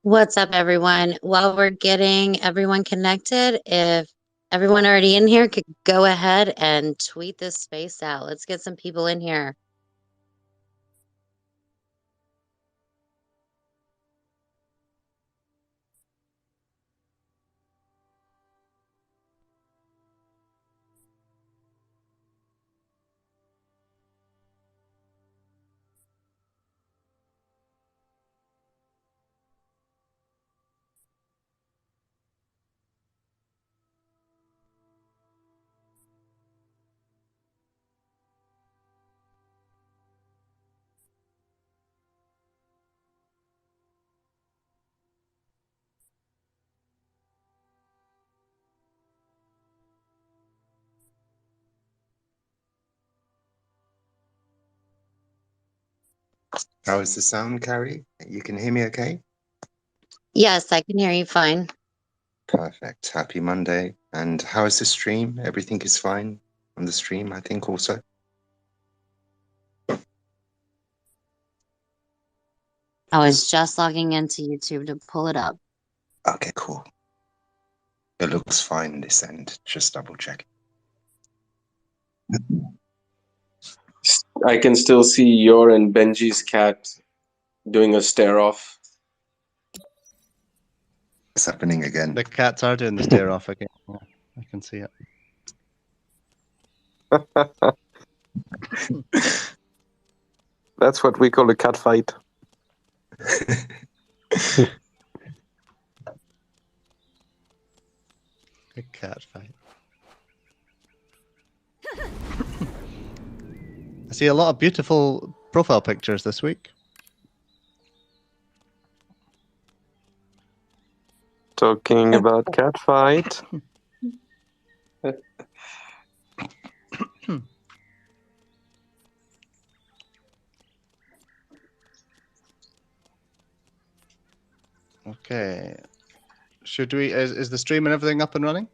What's up, everyone? While we're getting everyone connected, if everyone already in here could go ahead and tweet this space out. Let's get some people in here. How is the sound, Carrie? You can hear me okay? Yes, I can hear you fine. Perfect. Happy Monday. And how is the stream? Everything is fine on the stream, I think, also? I was just logging into YouTube to pull it up. Okay, cool. It looks fine this end. Just double check. I can still see your and Benji's cat doing a stare off. It's happening again. The cats are doing the stare off again. Yeah, I can see it. That's what we call a cat fight. A cat fight. I see a lot of beautiful profile pictures this week. Talking about cat fight. Okay. Should we? Is the stream and everything up and running?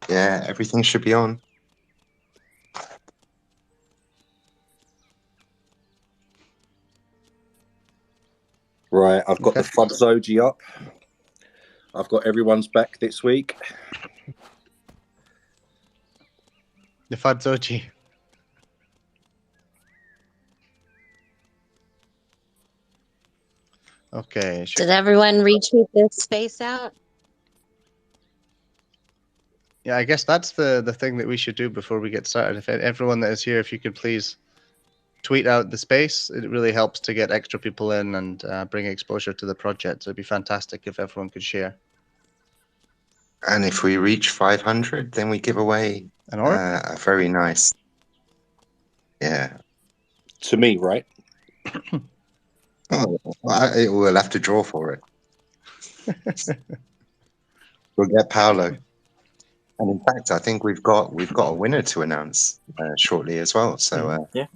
Yeah, everything should be on. Right, I've got the Bezoge up. I've got everyone's back this week. The Bezoge. Okay. Did everyone retweet this space out? Yeah, I guess that's the thing that we should do before we get started. If everyone that is here, if you could please tweet out the space, it really helps to get extra people in and bring exposure to the project. So it'd be fantastic if everyone could share. And if we reach 500, then we give away An orb? a very nice... Yeah. To me, right? Oh, we'll have to draw for it. We'll get Paolo. And in fact, I think we've got a winner to announce shortly as well. So yeah,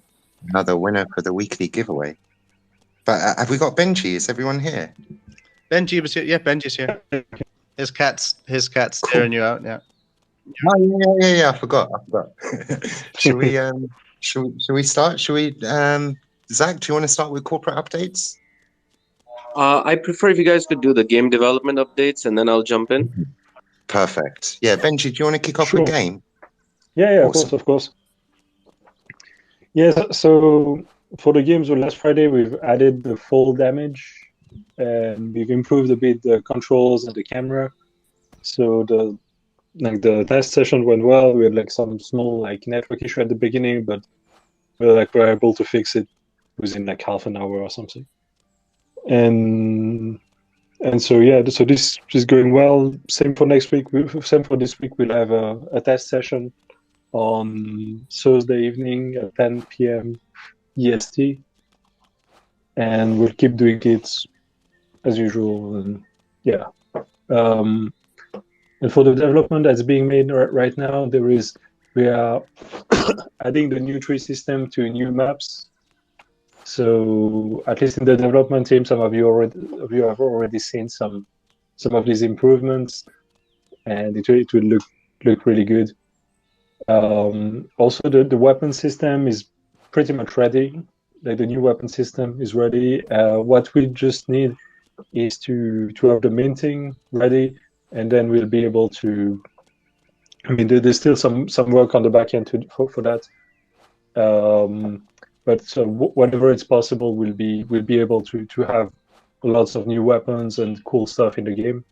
another winner for the weekly giveaway. But have we got Benji? Is everyone here? Benji was here. Yeah, Benji's here. His cat's staring you out. Yeah. Oh, yeah. I forgot. Should we start? Should we? Zach, do you want to start with corporate updates? I prefer if you guys could do the game development updates, and then I'll jump in. Perfect. Yeah, Benji, do you want to kick off the game? Yeah, Awesome. of course. Yes, so for the games of last Friday, we've added the fall damage, and we've improved a bit the controls and the camera. So the test session went well. We had some small network issue at the beginning, but we're able to fix it within half an hour or something. And so yeah, so this is going well. Same for next week. Same for this week. We'll have a test session on Thursday evening at 10 p.m. EST, and we'll keep doing it as usual. And yeah, and for the development that's being made right now, we are adding the new tree system to new maps. So at least in the development team, some of you have already seen some of these improvements, and it will look really good. Also, the weapon system is pretty much ready. like the new weapon system is ready. What we just need is to have the minting ready, and then we'll be able to. I mean, there's still some work on the back end for that. But so whenever it's possible, we'll be able to have lots of new weapons and cool stuff in the game,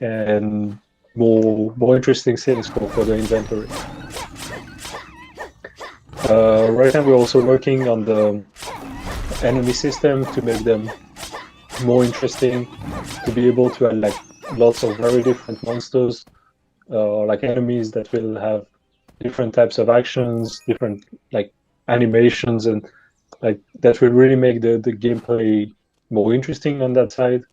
and more interesting things for the inventory. Right now, we're also working on the enemy system to make them more interesting, to be able to add like lots of very different monsters, like enemies that will have different types of actions, different like animations, and like that will really make the gameplay more interesting on that side.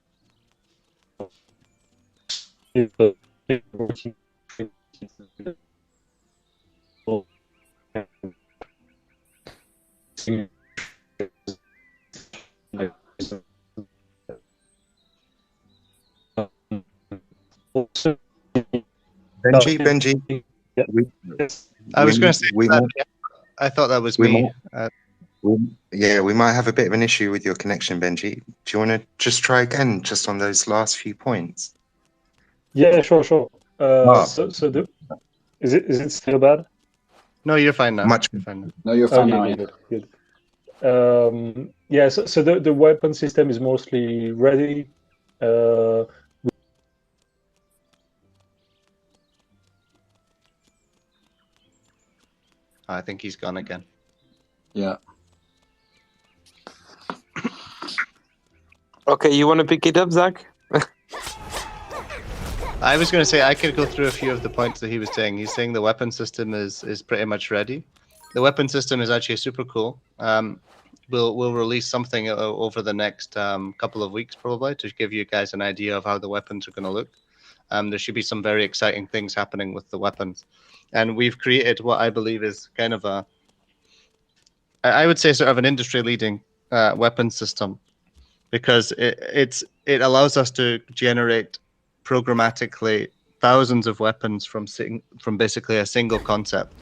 Benji, Yeah. I was going to say, we I thought that was we me. we might have a bit of an issue with your connection, Benji. Do you want to just try again, just on those last few points? Yeah, sure. So is it still bad? No, you're fine now. Much. You're fine now. No, you're fine now. Okay, good. Yeah, so the weapon system is mostly ready. I think he's gone again. Yeah. Okay, you want to pick it up, Zach? I was going to say I could go through a few of the points that he was saying. He's saying the weapon system is pretty much ready. The weapon system is actually super cool. We'll release something over the next couple of weeks probably to give you guys an idea of how the weapons are going to look. There should be some very exciting things happening with the weapons. And we've created what I believe is kind of I would say sort of an industry-leading weapon system, because it allows us to generate programmatically thousands of weapons from basically a single concept.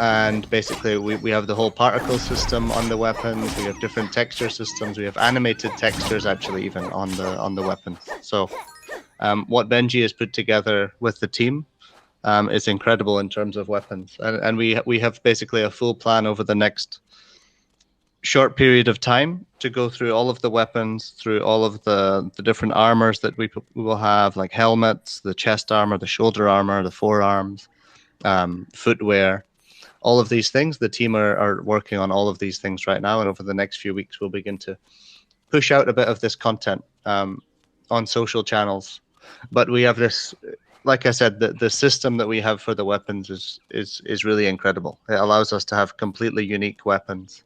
And basically we have the whole particle system on the weapons. We have different texture systems. We have animated textures actually even on the weapons. So what Benji has put together with the team is incredible in terms of weapons. And we have basically a full plan over the next short period of time to go through all of the weapons, through all of the different armors that we will have, like helmets, the chest armor, the shoulder armor, the forearms, footwear, all of these things. The team are working on all of these things right now, and over the next few weeks we'll begin to push out a bit of this content on social channels. But we have this, like I said, the system that we have for the weapons is really incredible. It allows us to have completely unique weapons.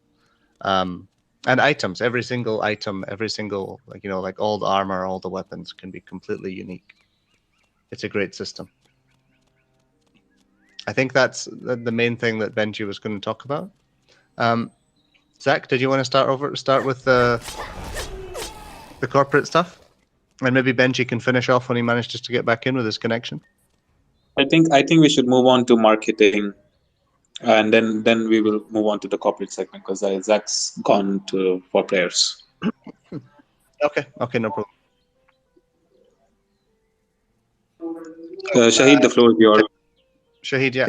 And items, every single item, every single, like all the armor, all the weapons can be completely unique. It's a great system. I think that's the main thing that Benji was going to talk about. Zach, did you want to start with the corporate stuff? And maybe Benji can finish off when he manages to get back in with his connection. I think we should move on to marketing. And then we will move on to the corporate segment, because Zach's gone for players. Okay, no problem. Shahid, the floor is yours. Shahid, Yeah,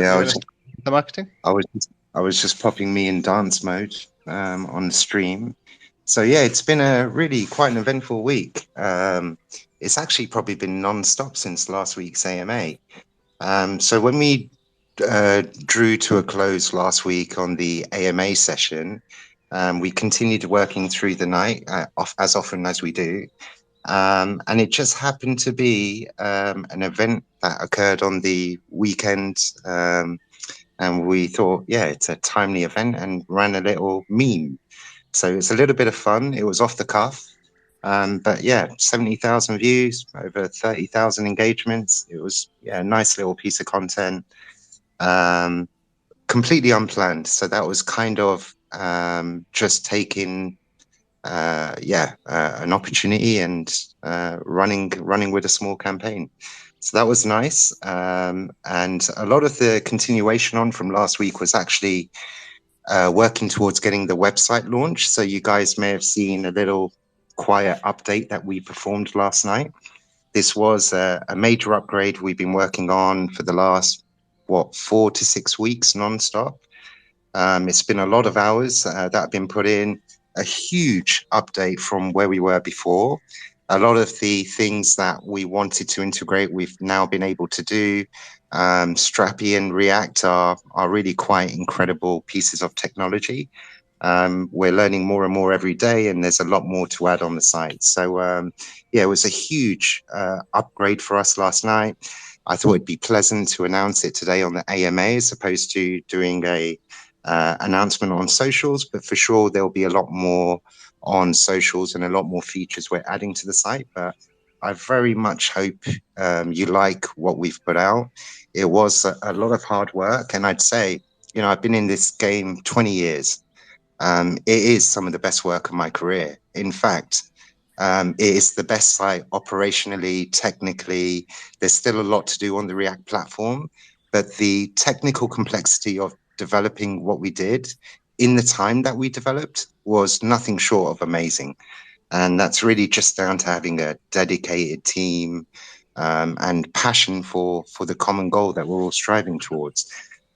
the marketing. I was just popping me in dance mode on the stream. So yeah, it's been really quite an eventful week. It's actually probably been non-stop since last week's AMA. So when we drew to a close last week on the AMA session, we continued working through the night, as often as we do. And it just happened to be an event that occurred on the weekend. And we thought, yeah, it's a timely event, and ran a little meme. So it's a little bit of fun. It was off the cuff. But yeah, 70,000 views, over 30,000 engagements. It was a nice little piece of content. Completely unplanned. So that was kind of just taking an opportunity and running with a small campaign. So that was nice. And a lot of the continuation on from last week was actually working towards getting the website launched. So you guys may have seen a little quiet update that we performed last night. This was a major upgrade we've been working on for the last, 4 to 6 weeks nonstop. It's been a lot of hours that have been put in, a huge update from where we were before. A lot of the things that we wanted to integrate, we've now been able to do. Strappy and React are really quite incredible pieces of technology. We're learning more and more every day, and there's a lot more to add on the site. So, yeah, it was a huge upgrade for us last night. I thought it'd be pleasant to announce it today on the AMA as opposed to doing a announcement on socials, but for sure there'll be a lot more on socials and a lot more features we're adding to the site. But I very much hope you like what we've put out. It was a lot of hard work, and I'd say, I've been in this game 20 years. It is some of the best work of my career. In fact, it is the best site operationally, technically. There's still a lot to do on the React platform, but the technical complexity of developing what we did in the time that we developed was nothing short of amazing. And that's really just down to having a dedicated team and passion for the common goal that we're all striving towards.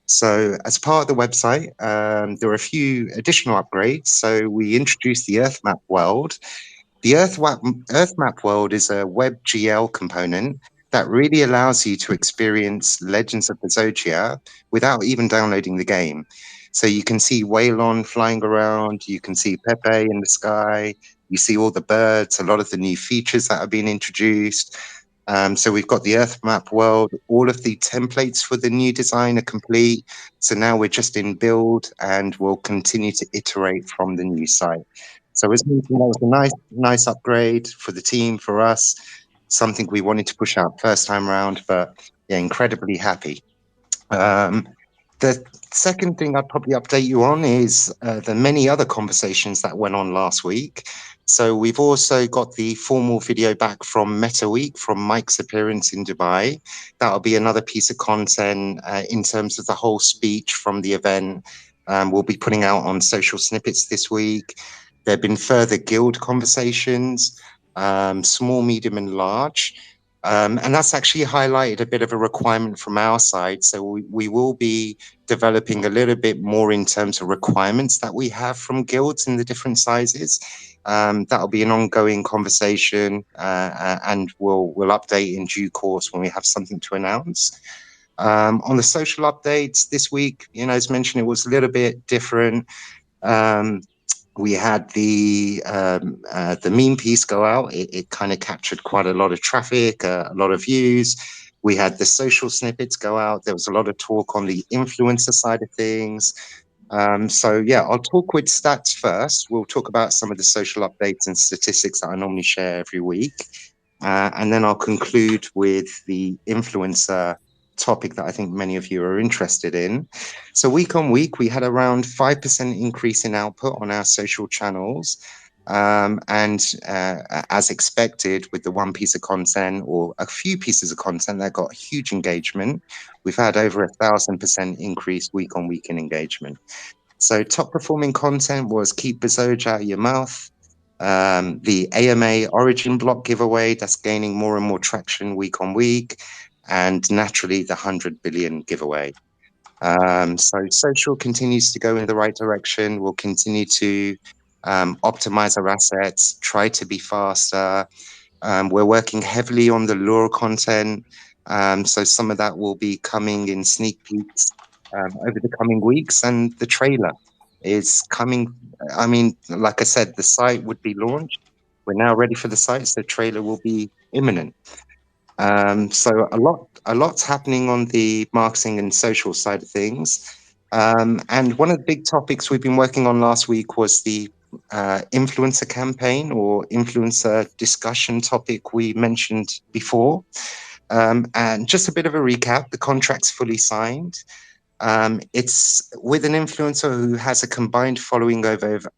So as part of the website, there are a few additional upgrades. So we introduced the Earth Map World. The Earth Map World is a WebGL component that really allows you to experience Legends of Bezogia without even downloading the game. So you can see Waylon flying around, you can see Pepe in the sky, you see all the birds, a lot of the new features that have been introduced. So we've got the Earth Map World. All of the templates for the new design are complete. So now we're just in build, and we'll continue to iterate from the new site. So as mentioned, that was a nice upgrade for the team, for us, something we wanted to push out first time around, but yeah, incredibly happy. The second thing I'd probably update you on is the many other conversations that went on last week. So we've also got the formal video back from Meta Week, from Mike's appearance in Dubai. That'll be another piece of content in terms of the whole speech from the event. We'll be putting out on social snippets this week. There have been further guild conversations, small, medium, and large. And that's actually highlighted a bit of a requirement from our side. So we will be developing a little bit more in terms of requirements that we have from guilds in the different sizes. That'll be an ongoing conversation, and we'll update in due course when we have something to announce. On the social updates this week, as mentioned, it was a little bit different. We had the meme piece go out. It kind of captured quite a lot of traffic, a lot of views. We had the social snippets go out. There was a lot of talk on the influencer side of things. So yeah, I'll talk with stats first. We'll talk about some of the social updates and statistics that I normally share every week. And then I'll conclude with the influencer topic that I think many of you are interested in. So week on week, we had around 5% increase in output on our social channels. And as expected, with the one piece of content or a few pieces of content that got huge engagement, we've had over 1,000% increase week on week in engagement. So top performing content was Keep Bezoge Out of Your Mouth. The AMA Origin Block giveaway, that's gaining more and more traction week on week. And naturally, the 100 billion giveaway. So social continues to go in the right direction. We'll continue to optimize our assets, try to be faster. We're working heavily on the lure content. So some of that will be coming in sneak peeks over the coming weeks. And the trailer is coming. I mean, like I said, the site would be launched. We're now ready for the site, so the trailer will be imminent. So a lot's happening on the marketing and social side of things. And one of the big topics we've been working on last week was the influencer campaign or influencer discussion topic we mentioned before. And just a bit of a recap, the contract's fully signed. It's with an influencer who has a combined following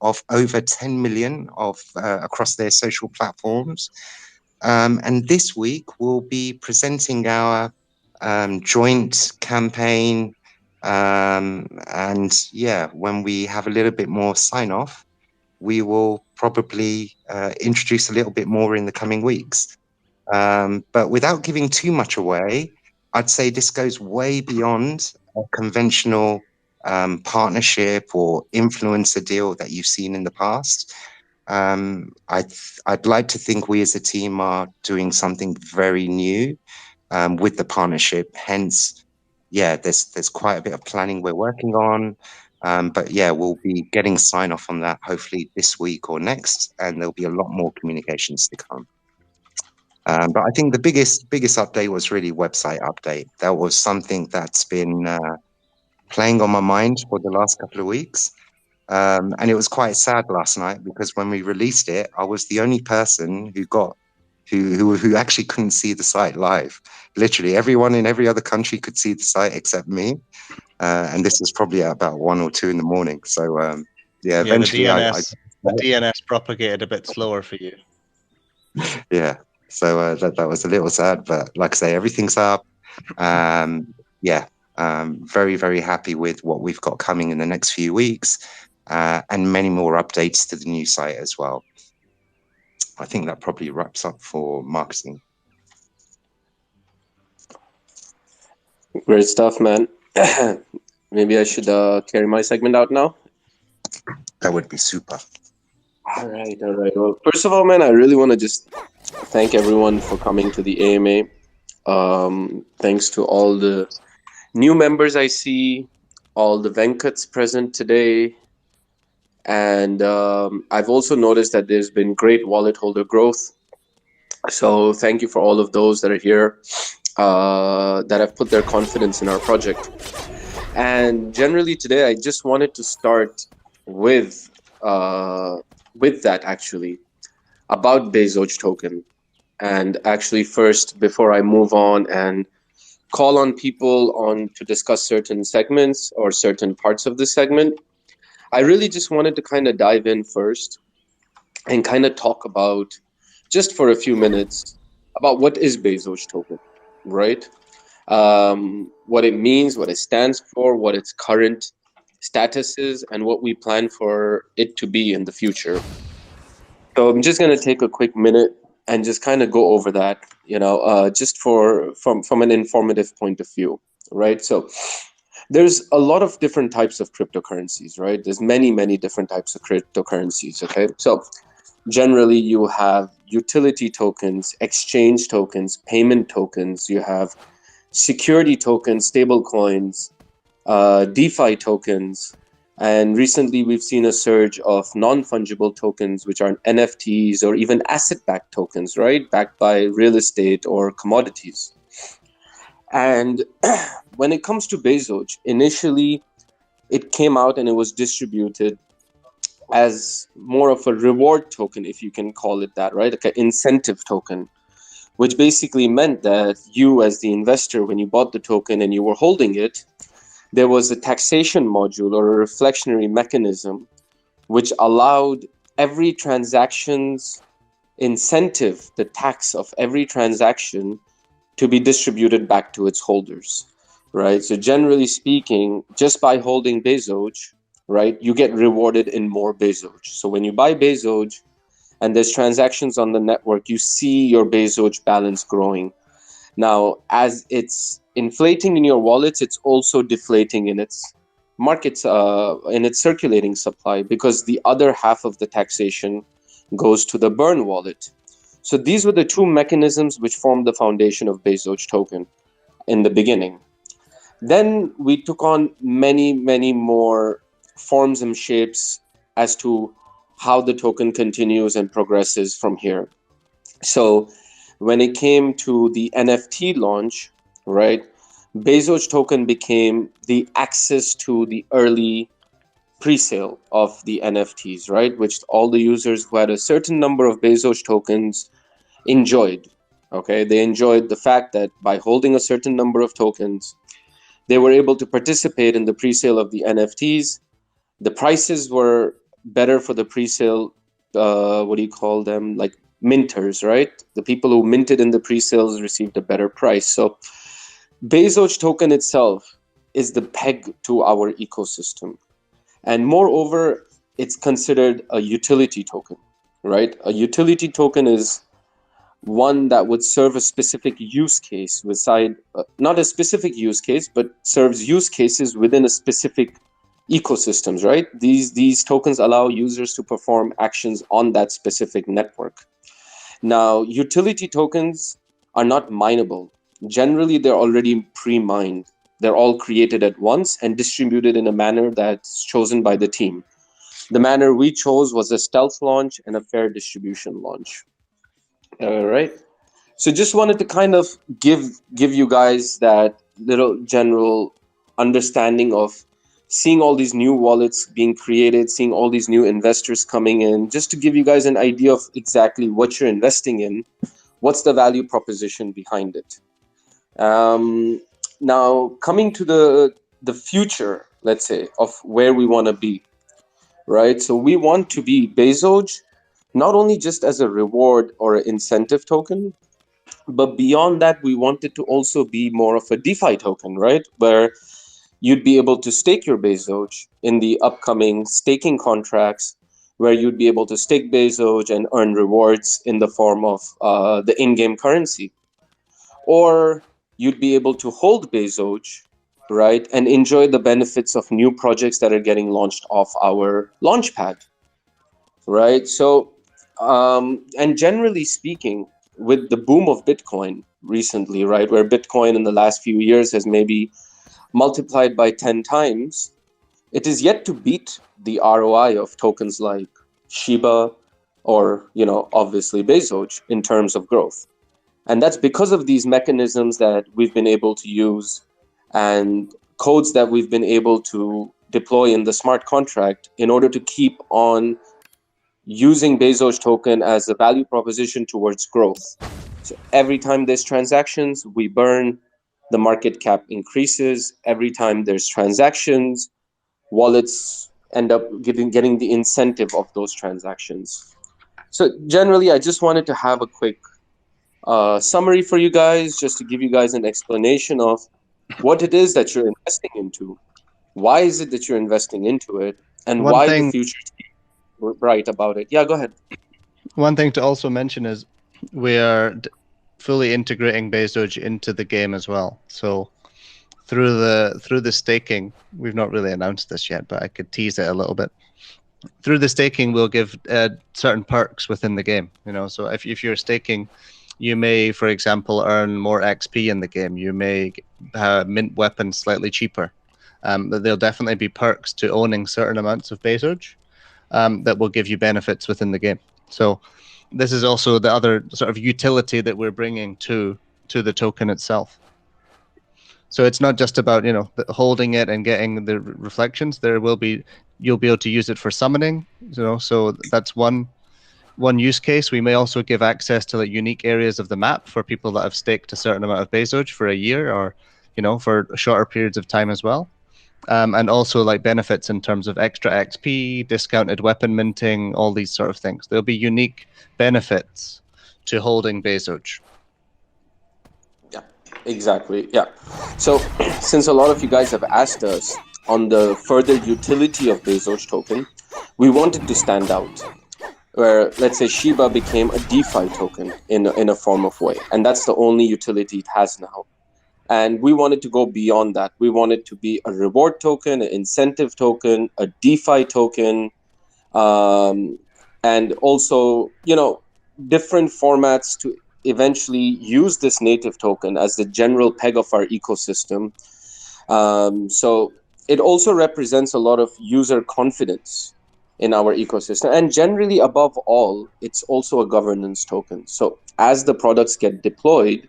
of over 10 million across their social platforms. And this week we'll be presenting our joint campaign And yeah, when we have a little bit more sign off, we will probably introduce a little bit more in the coming weeks. But without giving too much away, I'd say this goes way beyond a conventional partnership or influencer deal that you've seen in the past. I'd like to think we as a team are doing something very new with the partnership. Hence, yeah, there's quite a bit of planning we're working on. But yeah, we'll be getting sign off on that hopefully this week or next, and there'll be a lot more communications to come. But I think the biggest update was really website update. That was something that's been playing on my mind for the last couple of weeks. And it was quite sad last night because when we released it, I was the only person who actually couldn't see the site live. Literally everyone in every other country could see the site except me. And this was probably at about 1 or 2 in the morning. So yeah, eventually the DNS propagated a bit slower for you. Yeah. So that was a little sad, but like I say, everything's up. Yeah, very, very happy with what we've got coming in the next few weeks, and many more updates to the new site as well. I think that probably wraps up for marketing. Great stuff, man. Maybe I should carry my segment out now. That would be super. All right. Well, first of all, man, I really want to just thank everyone for coming to the AMA. Thanks to all the new members I see, all the Venkats present today. And I've also noticed that there's been great wallet holder growth. So thank you for all of those that are here, that have put their confidence in our project. And generally today, I just wanted to start with that actually, about Bezoge token. And actually first, before I move on and call on people on to discuss certain segments or certain parts of the segment, I really just wanted to kind of dive in first and kind of talk about, just for a few minutes, about what is Bezoge token, right? What it means, what it stands for, what its current status is, and what we plan for it to be in the future. So I'm just going to take a quick minute and just kind of go over that, just from an informative point of view, right? So there's a lot of different types of cryptocurrencies, right? There's many different types of cryptocurrencies, okay? So generally you have utility tokens, exchange tokens, payment tokens, you have security tokens, stable coins, DeFi tokens, and recently we've seen a surge of non-fungible tokens, which are NFTs or even asset-backed tokens, right? Backed by real estate or commodities. And when it comes to Bezoge, initially it came out and it was distributed as more of a reward token, if you can call it that, right? Like an incentive token, which basically meant that you as the investor, when you bought the token and you were holding it, there was a taxation module or a reflectionary mechanism which allowed every transaction's incentive, the tax of every transaction, to be distributed back to its holders, right? So generally speaking, just by holding Bezoge, right, you get rewarded in more Bezoge. So when you buy Bezoge and there's transactions on the network, you see your Bezoge balance growing. Now, as it's inflating in your wallets, it's also deflating in its markets, in its circulating supply, because the other half of the taxation goes to the burn wallet. So these were the two mechanisms which formed the foundation of Bezoge token in the beginning. Then we took on many more forms and shapes as to how the token continues and progresses from here. So when it came to the NFT launch, right, Bezoge token became the access to the early pre-sale of the NFTs, right, which all the users who had a certain number of Bezoge tokens enjoyed. Okay, they enjoyed the fact that by holding a certain number of tokens, they were able to participate in the pre-sale of the NFTs. The prices were better for the pre-sale, what do you call them, like minters, right? The people who minted in the pre-sales received a better price. So Bezoge token itself is the peg to our ecosystem. And moreover, it's considered a utility token, right? A utility token is one that would serve a specific use case not a specific use case, but serves use cases within a specific ecosystems, right? These tokens allow users to perform actions on that specific network. Now, utility tokens are not mineable. Generally, they're already pre-mined. They're all created at once and distributed in a manner that's chosen by the team. The manner we chose was a stealth launch and a fair distribution launch. All right. So just wanted to kind of give you guys that little general understanding of seeing all these new wallets being created, seeing all these new investors coming in, just to give you guys an idea of exactly what you're investing in, what's the value proposition behind it. Now, coming to the future, let's say, of where we want to be, right? So we want to be Bezoge, not only just as a reward or an incentive token, but beyond that, we want it to also be more of a DeFi token, right? Where you'd be able to stake your Bezoge in the upcoming staking contracts, where you'd be able to stake Bezoge and earn rewards in the form of the in-game currency. Or you'd be able to hold Bezoge, right, and enjoy the benefits of new projects that are getting launched off our launchpad, right? So, and generally speaking, with the boom of Bitcoin recently, right, where Bitcoin in the last few years has maybe multiplied by 10 times, it is yet to beat the ROI of tokens like Shiba or, obviously Bezoge in terms of growth. And that's because of these mechanisms that we've been able to use and codes that we've been able to deploy in the smart contract in order to keep on using Bezoge token as a value proposition towards growth. So every time there's transactions, we burn, the market cap increases. Every time there's transactions, wallets end up getting the incentive of those transactions. So generally, I just wanted to have a quick summary for you guys, just to give you guys an explanation of what it is that you're investing into, why is it that you're investing into it, and why the future team were right about it. Yeah, go ahead. One thing to also mention is we are fully integrating Bezoge into the game as well. So through the staking, we've not really announced this yet, but I could tease it a little bit. Through the staking, we'll give certain perks within the game. So if you're staking, you may, for example, earn more XP in the game. You may mint weapons slightly cheaper. There'll definitely be perks to owning certain amounts of Bezoge that will give you benefits within the game. So this is also the other sort of utility that we're bringing to the token itself. So it's not just about holding it and getting the reflections. You'll be able to use it for summoning. So that's one use case. We may also give access to unique areas of the map for people that have staked a certain amount of Bezoge for a year, or for shorter periods of time as well. And also benefits in terms of extra XP, discounted weapon minting, all these sort of things. There'll be unique benefits to holding Bezoge. Yeah, exactly. Yeah. So since a lot of you guys have asked us on the further utility of Bezoge token, we wanted to stand out. Where, let's say, Shiba became a DeFi token in a form of way. And that's the only utility it has now. And we wanted to go beyond that. We wanted to be a reward token, an incentive token, a DeFi token, and also, different formats to eventually use this native token as the general peg of our ecosystem. So it also represents a lot of user confidence in our ecosystem. And generally, above all, it's also a governance token. So as the products get deployed,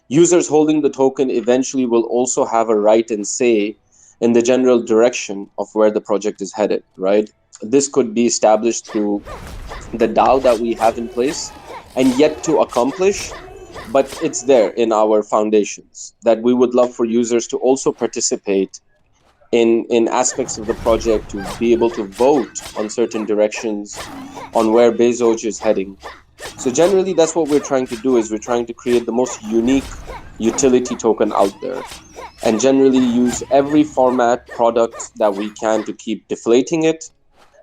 users holding the token eventually will also have a right and say in the general direction of where the project is headed, right? This could be established through the DAO that we have in place and yet to accomplish, but it's there in our foundations that we would love for users to also participate in aspects of the project, to be able to vote on certain directions on where Bezoge is heading. So generally, that's what we're trying to do, is we're trying to create the most unique utility token out there. and generally use every format product that we can to keep deflating it,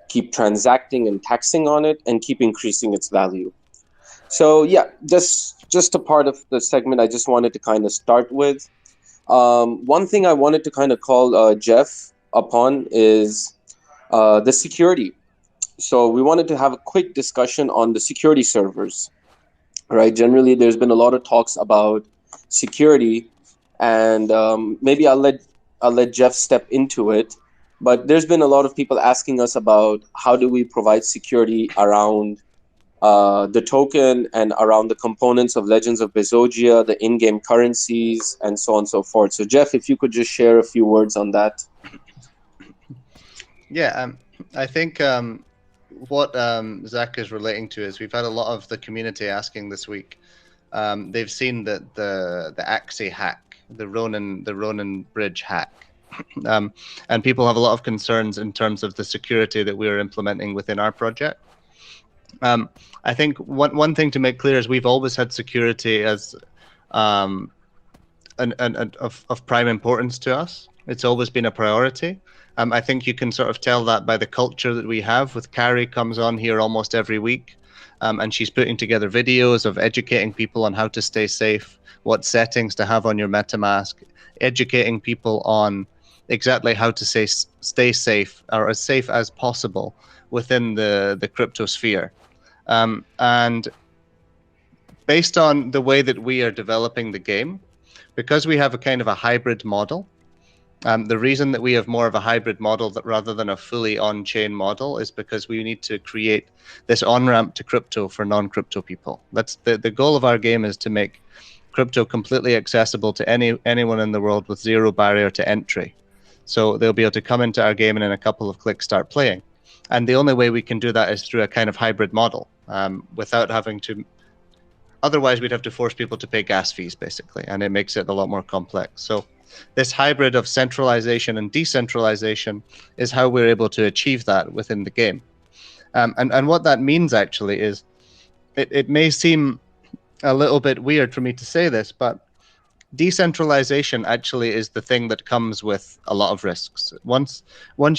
keep transacting and taxing on it, and keep increasing its value. So yeah, just a part of the segment I just wanted to kind of start with. One thing I wanted to kind of call Jeff upon is the security. So we wanted to have a quick discussion on the security servers, right? Generally, there's been a lot of talks about security, and maybe I'll let Jeff step into it. But there's been a lot of people asking us about how do we provide security around the token and around the components of Legends of Bezogia, the in-game currencies, and so on and so forth. So Jeff, if you could just share a few words on that. Yeah, I think what Zach is relating to is we've had a lot of the community asking this week. They've seen that the Axie hack, the Ronin Bridge hack, and people have a lot of concerns in terms of the security that we are implementing within our project. I think one thing to make clear is we've always had security as of prime importance to us. It's always been a priority. I think you can sort of tell that by the culture that we have. With Carrie comes on here almost every week, and she's putting together videos of educating people on how to stay safe, what settings to have on your MetaMask, educating people on exactly how to stay safe, or as safe as possible within the crypto sphere. And based on the way that we are developing the game, because we have a kind of a hybrid model, the reason that we have more of a hybrid model rather than a fully on-chain model is because we need to create this on-ramp to crypto for non-crypto people. That's the goal of our game, is to make crypto completely accessible to anyone in the world with zero barrier to entry. So they'll be able to come into our game and in a couple of clicks start playing. And the only way we can do that is through a kind of hybrid model, without having to. Otherwise, we'd have to force people to pay gas fees, basically, and it makes it a lot more complex. So this hybrid of centralization and decentralization is how we're able to achieve that within the game. And what that means actually is, it may seem a little bit weird for me to say this, but decentralization actually is the thing that comes with a lot of risks. Once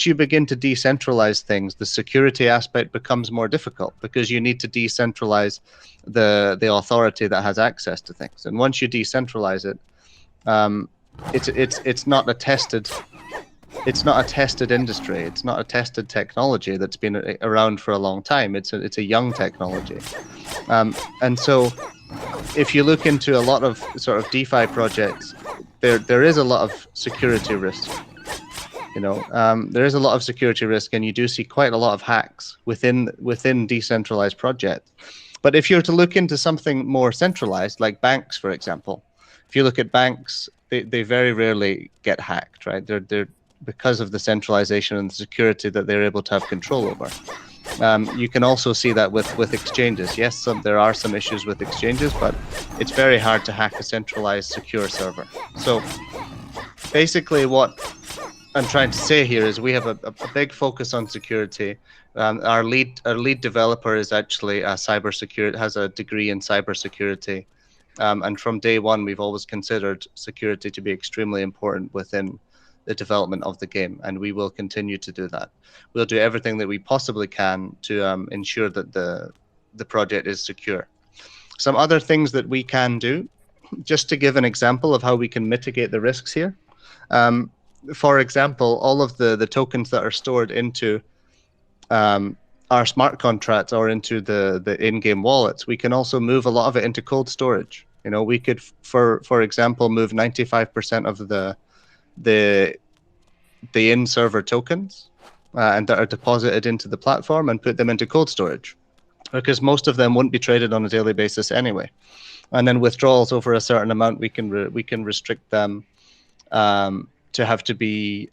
you begin to decentralize things, the security aspect becomes more difficult, because you need to decentralize the authority that has access to things. And once you decentralize it, it's not a tested industry. It's not a tested technology that's been around for a long time. It's a young technology, and so if you look into a lot of sort of DeFi projects, there is a lot of security risk. There is a lot of security risk, and you do see quite a lot of hacks within decentralized projects. But if you're to look into something more centralized, like banks, for example, if you look at banks, they very rarely get hacked, right? They're because of the centralization and the security that they're able to have control over. You can also see that with exchanges. Yes, there are some issues with exchanges, but it's very hard to hack a centralized secure server. So basically what I'm trying to say here is we have a big focus on security. Our lead developer is actually has a degree in cybersecurity. And from day one, we've always considered security to be extremely important within the development of the game, and we will continue to do that. We'll do everything that we possibly can to ensure that the project is secure. Some other things that we can do, just to give an example of how we can mitigate the risks here. For example, all of the tokens that are stored into our smart contracts or into the in-game wallets, we can also move a lot of it into cold storage. We could, for example, move 95% of the in-server tokens and that are deposited into the platform and put them into cold storage, because most of them wouldn't be traded on a daily basis anyway. And then withdrawals over a certain amount, we can restrict them to have to be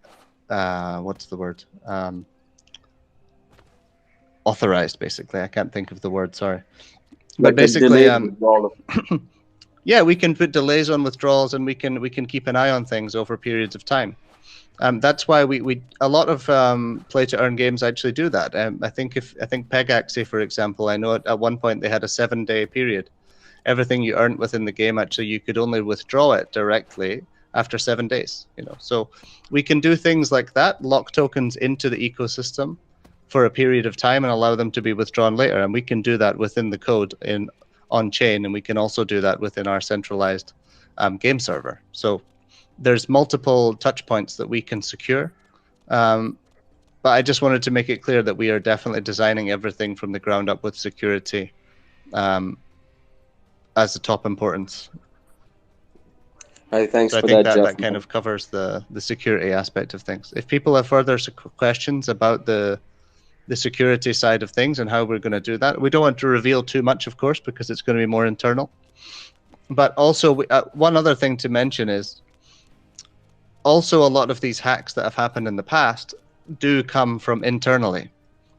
what's the word? Authorized, basically. I can't think of the word, sorry. But basically, yeah, we can put delays on withdrawals, and we can keep an eye on things over periods of time. That's why a lot of play-to-earn games actually do that. I think Pegaxie, for example, I know at one point they had a 7-day period. Everything you earned within the game, actually, you could only withdraw it directly after 7 days. So we can do things like that, lock tokens into the ecosystem for a period of time and allow them to be withdrawn later. And we can do that within the code on chain, and we can also do that within our centralized game server. So there's multiple touch points that we can secure. But I just wanted to make it clear that we are definitely designing everything from the ground up with security as the top importance. Thanks so I for think that, that, Jeff. that kind of covers the security aspect of things. If people have further questions about the security side of things and how we're going to do that, we don't want to reveal too much, of course, because it's going to be more internal. But also, one other thing to mention is also a lot of these hacks that have happened in the past do come from internally,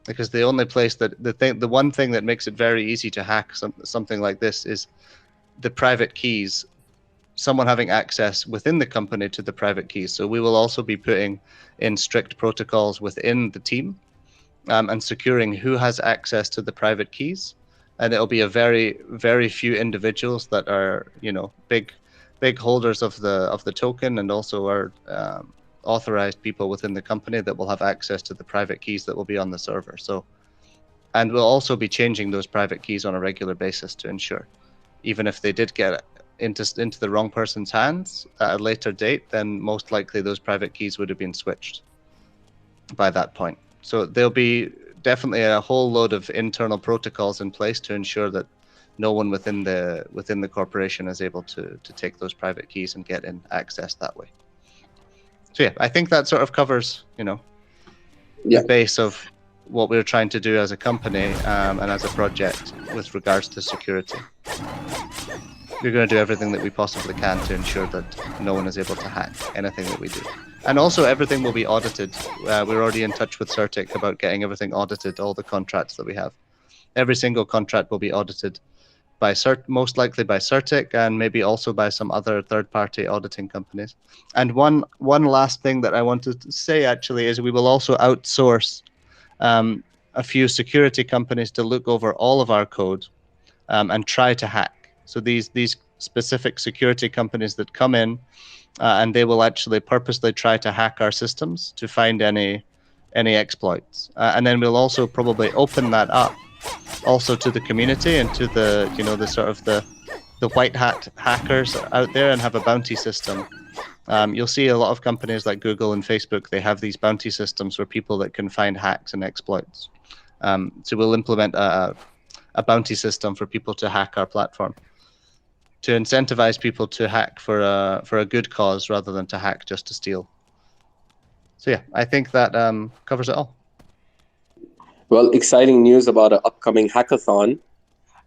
because the only place that the one thing that makes it very easy to hack something like this is the private keys, someone having access within the company to the private keys. So we will also be putting in strict protocols within the team and securing who has access to the private keys. And it'll be a very, very few individuals that are, big holders of the token, and also are authorized people within the company that will have access to the private keys that will be on the server. So, and we'll also be changing those private keys on a regular basis to ensure, even if they did get into the wrong person's hands at a later date, then most likely those private keys would have been switched by that point. So there'll be definitely a whole load of internal protocols in place to ensure that no one within the corporation is able to take those private keys and get in access that way. So yeah, I think that sort of covers, the base of what we're trying to do as a company and as a project with regards to security. We're going to do everything that we possibly can to ensure that no one is able to hack anything that we do. And also everything will be audited. We're already in touch with Certic about getting everything audited, all the contracts that we have. Every single contract will be audited by most likely by Certic, and maybe also by some other third-party auditing companies. And one last thing that I wanted to say actually is we will also outsource a few security companies to look over all of our code and try to hack. So these specific security companies that come in and they will actually purposely try to hack our systems to find any exploits. And then we'll also probably open that up also to the community and to the the sort of the white hat hackers out there, and have a bounty system. You'll see a lot of companies like Google and Facebook, they have these bounty systems for people that can find hacks and exploits. So we'll implement a bounty system for people to hack our platform, to incentivize people to hack for a good cause rather than to hack just to steal. So yeah, I think that covers it all. Well, exciting news about an upcoming hackathon,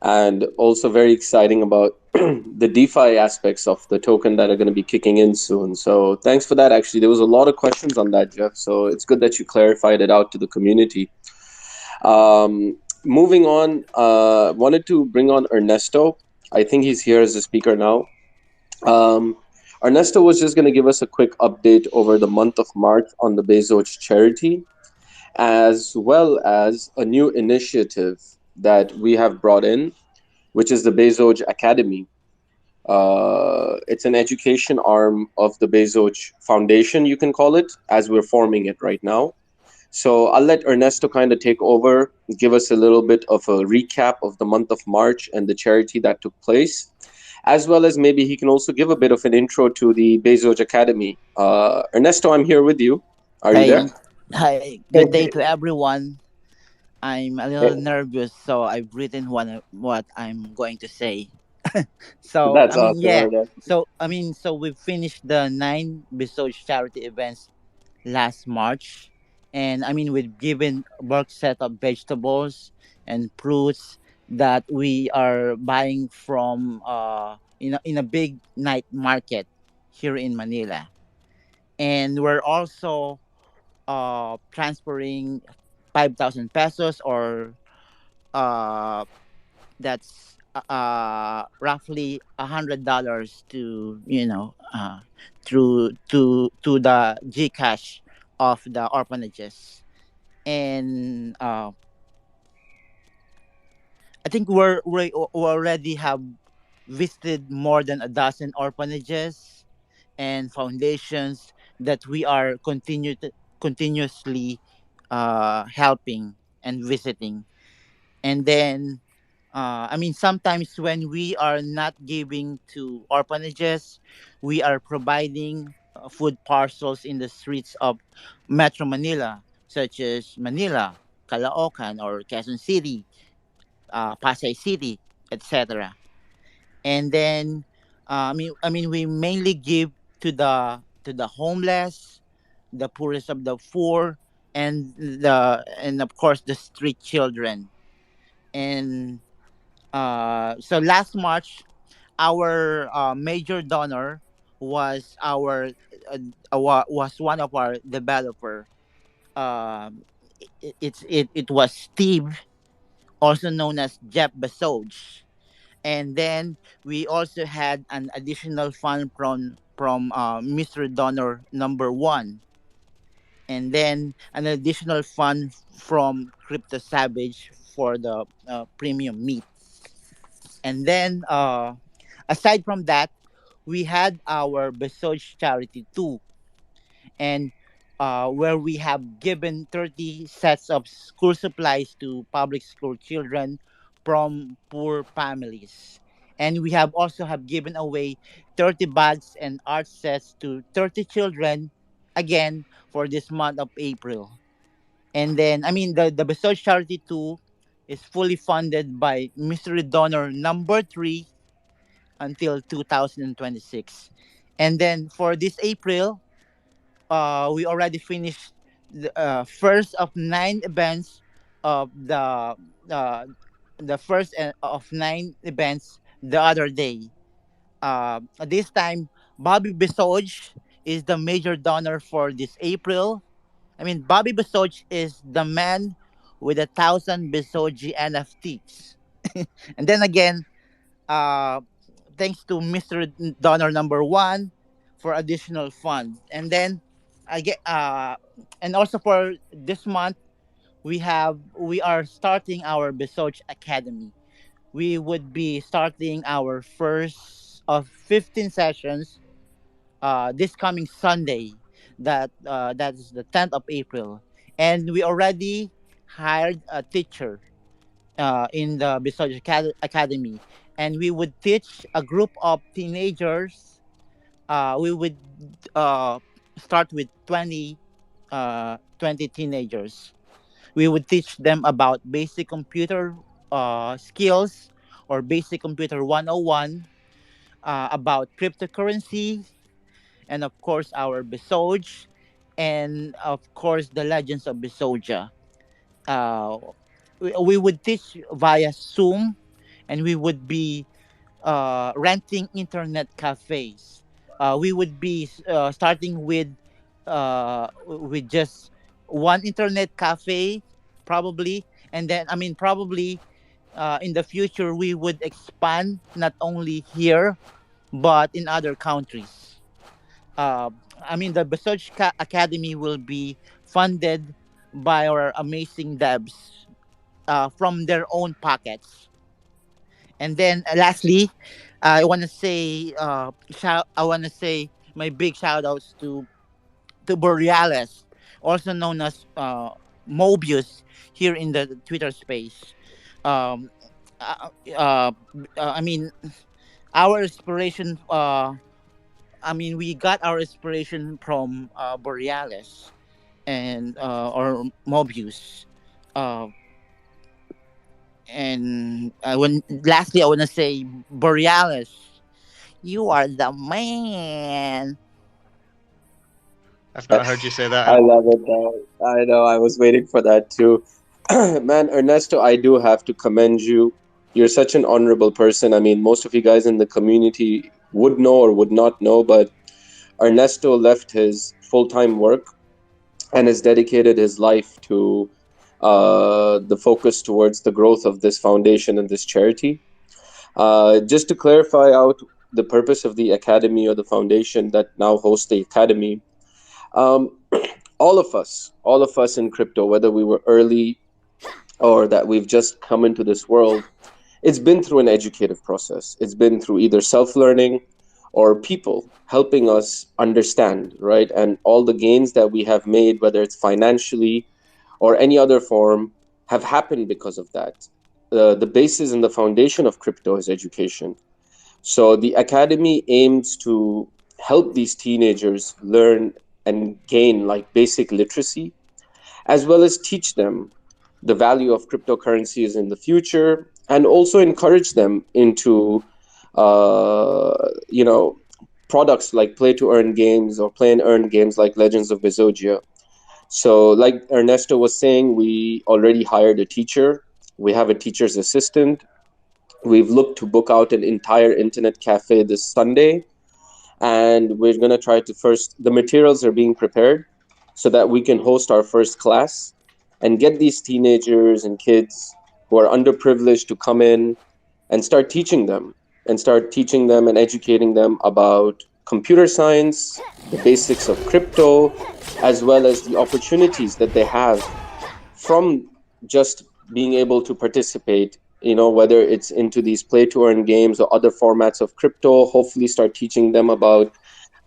and also very exciting about the DeFi aspects of the token that are going to be kicking in soon. So thanks for that. Actually, there was a lot of questions on that, Jeff. So it's good that you clarified it out to the community. Moving on, wanted to bring on Ernesto. I think he's here as a speaker now. Ernesto was just going to give us a quick update over the month of March on the Bezoge charity, as well as a new initiative that we have brought in, which is the Bezoge Academy. It's an education arm of the Bezoge Foundation, you can call it, as we're forming it right now. So I'll let Ernesto kind of take over, give us a little bit of a recap of the month of March and the charity that took place, as well as maybe he can also give a bit of an intro to the Bezoge Academy. Ernesto, I'm here with you. Are you there? Hi, good day to everyone. I'm a little nervous, so I've written what I'm going to say. So That's I mean, awesome. yeah. Ernesto. So we finished the 9 Bezoge charity events last March, and I mean we've given bulk set of vegetables and fruits that we are buying from in a big night market here in Manila, and we're also transferring 5,000 pesos, or uh that's roughly $100 to through to the Gcash of the orphanages. And I think we already have visited more than a dozen orphanages, and foundations that we are continuously helping and visiting. And then, I mean, sometimes when we are not giving to orphanages, we are providing food parcels in the streets of Metro Manila, such as Manila, Caloocan, or Quezon City, Pasay City, etc. And then, I mean, we mainly give to the homeless, the poorest of the poor, and of course the street children. And so last March, our major donor was was one of our developer. Um, it was Steve, also known as Jeff Bezoge. And then we also had an additional fund from Mr. Donor number one, and then an additional fund from Crypto Savage for the premium meat. And then aside from that, we had our Besoge charity too, and where we have given 30 sets of school supplies to public school children from poor families. And we have also have given away 30 bags and art sets to 30 children again for this month of April. And then, I mean, the Besoge charity too is fully funded by mystery donor number three until 2026. And then for this April, we already finished the first of nine events of uh, the first of nine events the other day. This time, Bobby Besoge is the major donor for this April. I mean, Bobby Besoge is the man with 1,000 Besoge NFTs. And then again, uh, thanks to Mr. Donor number one for additional funds. And then I get and also for this month we are starting our Besoge Academy. We would be starting our first of 15 sessions this coming Sunday. That is the 10th of April. And we already hired a teacher in the Besoge Academy, and we would teach a group of teenagers. We would uh, start with 20 teenagers. We would teach them about basic computer skills or basic computer 101, about cryptocurrency, and of course our Besoge, and of course the legends of Bezogia. Uh, we would teach via Zoom, and we would be renting internet cafes. We would be starting with just one internet cafe, probably, and then I mean probably in the future we would expand not only here but in other countries. Uh, I mean the Besoge Academy will be funded by our amazing devs from their own pockets. And then lastly, I want to say I want to say my big shout outs to Borealis, also known as Mobius here in the Twitter space. Um, I mean, our inspiration. I mean, we got our inspiration from Borealis and or Mobius. Uh, and when lastly, I want to say Borealis, you are the man. I've not heard you say that. I love it, though. I know. I was waiting for that too. Man, Ernesto, I do have to commend you. You're such an honorable person. I mean, most of you guys in the community would know or would not know, but Ernesto left his full time work and has dedicated his life to the focus towards the growth of this foundation and this charity. Just to clarify out the purpose of the academy or the foundation that now hosts the academy, um, all of us in crypto, whether we were early or that we've just come into this world, it's been through an educative process. It's been through either self learning or people helping us understand, right? And all the gains that we have made, whether it's financially or any other form, have happened because of that. The basis and the foundation of crypto is education. So the academy aims to help these teenagers learn and gain like basic literacy, as well as teach them the value of cryptocurrencies in the future, and also encourage them into, you know, products like play to earn games or play and earn games like Legends of Bezogia. So, like Ernesto was saying, we already hired a teacher. We have a teacher's assistant. We've looked to book out an entire internet cafe this Sunday, and we're going to try to first, the materials are being prepared so that we can host our first class and get these teenagers and kids who are underprivileged to come in and start teaching them and educating them about computer science, the basics of crypto, as well as the opportunities that they have from just being able to participate, you know, whether it's into these play to earn games or other formats of crypto. Hopefully start teaching them about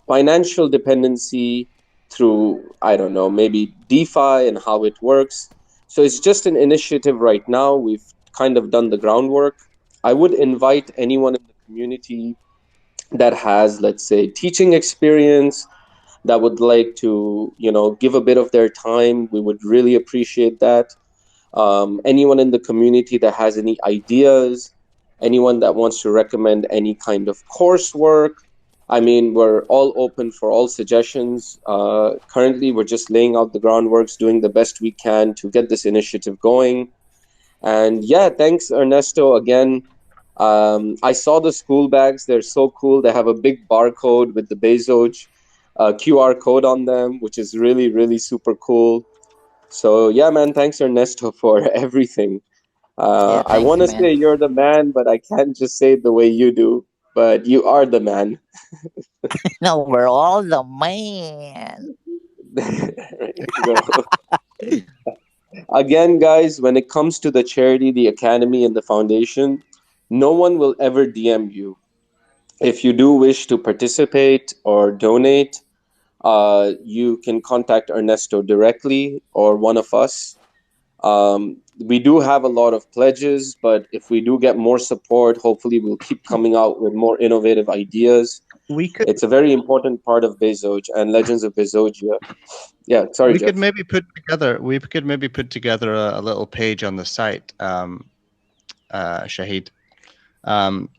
financial dependency through, I don't know, maybe DeFi and how it works. So it's just an initiative right now. We've kind of done the groundwork. I would invite anyone in the community that has, let's say, teaching experience, that would like to, you know, give a bit of their time. We would really appreciate that. Anyone in the community that has any ideas, anyone that wants to recommend any kind of coursework. I mean, we're all open for all suggestions. Currently, we're just laying out the groundworks, doing the best we can to get this initiative going. And yeah, thanks, Ernesto, again. I saw the school bags. They're so cool. They have a big barcode with the Bezoge QR code on them, which is really, really super cool. So yeah, man, thanks Ernesto for everything. Yeah, I thanks, want to man. say you're the man, but I can't just say it the way you do. But you are the man. No, we're all the man. There you go. Again, guys, when it comes to the charity, the academy, and the foundation, no one will ever DM you. If you do wish to participate or donate, you can contact Ernesto directly or one of us. We do have a lot of pledges, but if we do get more support, hopefully we'll keep coming out with more innovative ideas. We could It's a very important part of Bezoge and Legends of Bezogia. Yeah, sorry, we Jeff. could maybe put together a little page on the site, Shahid, and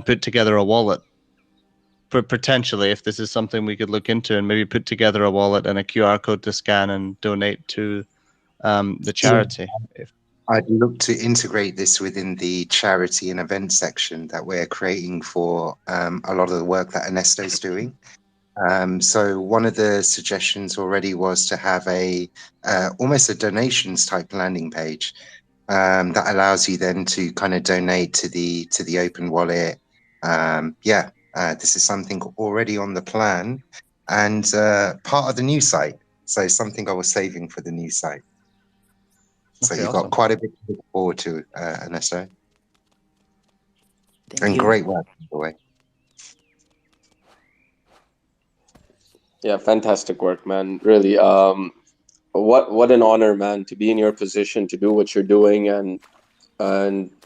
put together a wallet. Potentially, if this is something we could look into, and maybe put together a wallet and a QR code to scan and donate to the charity. I'd look to integrate this within the charity and event section that we're creating for a lot of the work that Ernesto's doing. So one of the suggestions already was to have a almost a donations type landing page that allows you then to kind of donate to the open wallet. This is something already on the plan and part of the new site. So something I was saving for the new site. So Okay, you've awesome. got quite a bit to look forward to, Ernesto. Thank And you. great work, by the way. Yeah, fantastic work, man. Really, what an honor, man, to be in your position to do what you're doing, and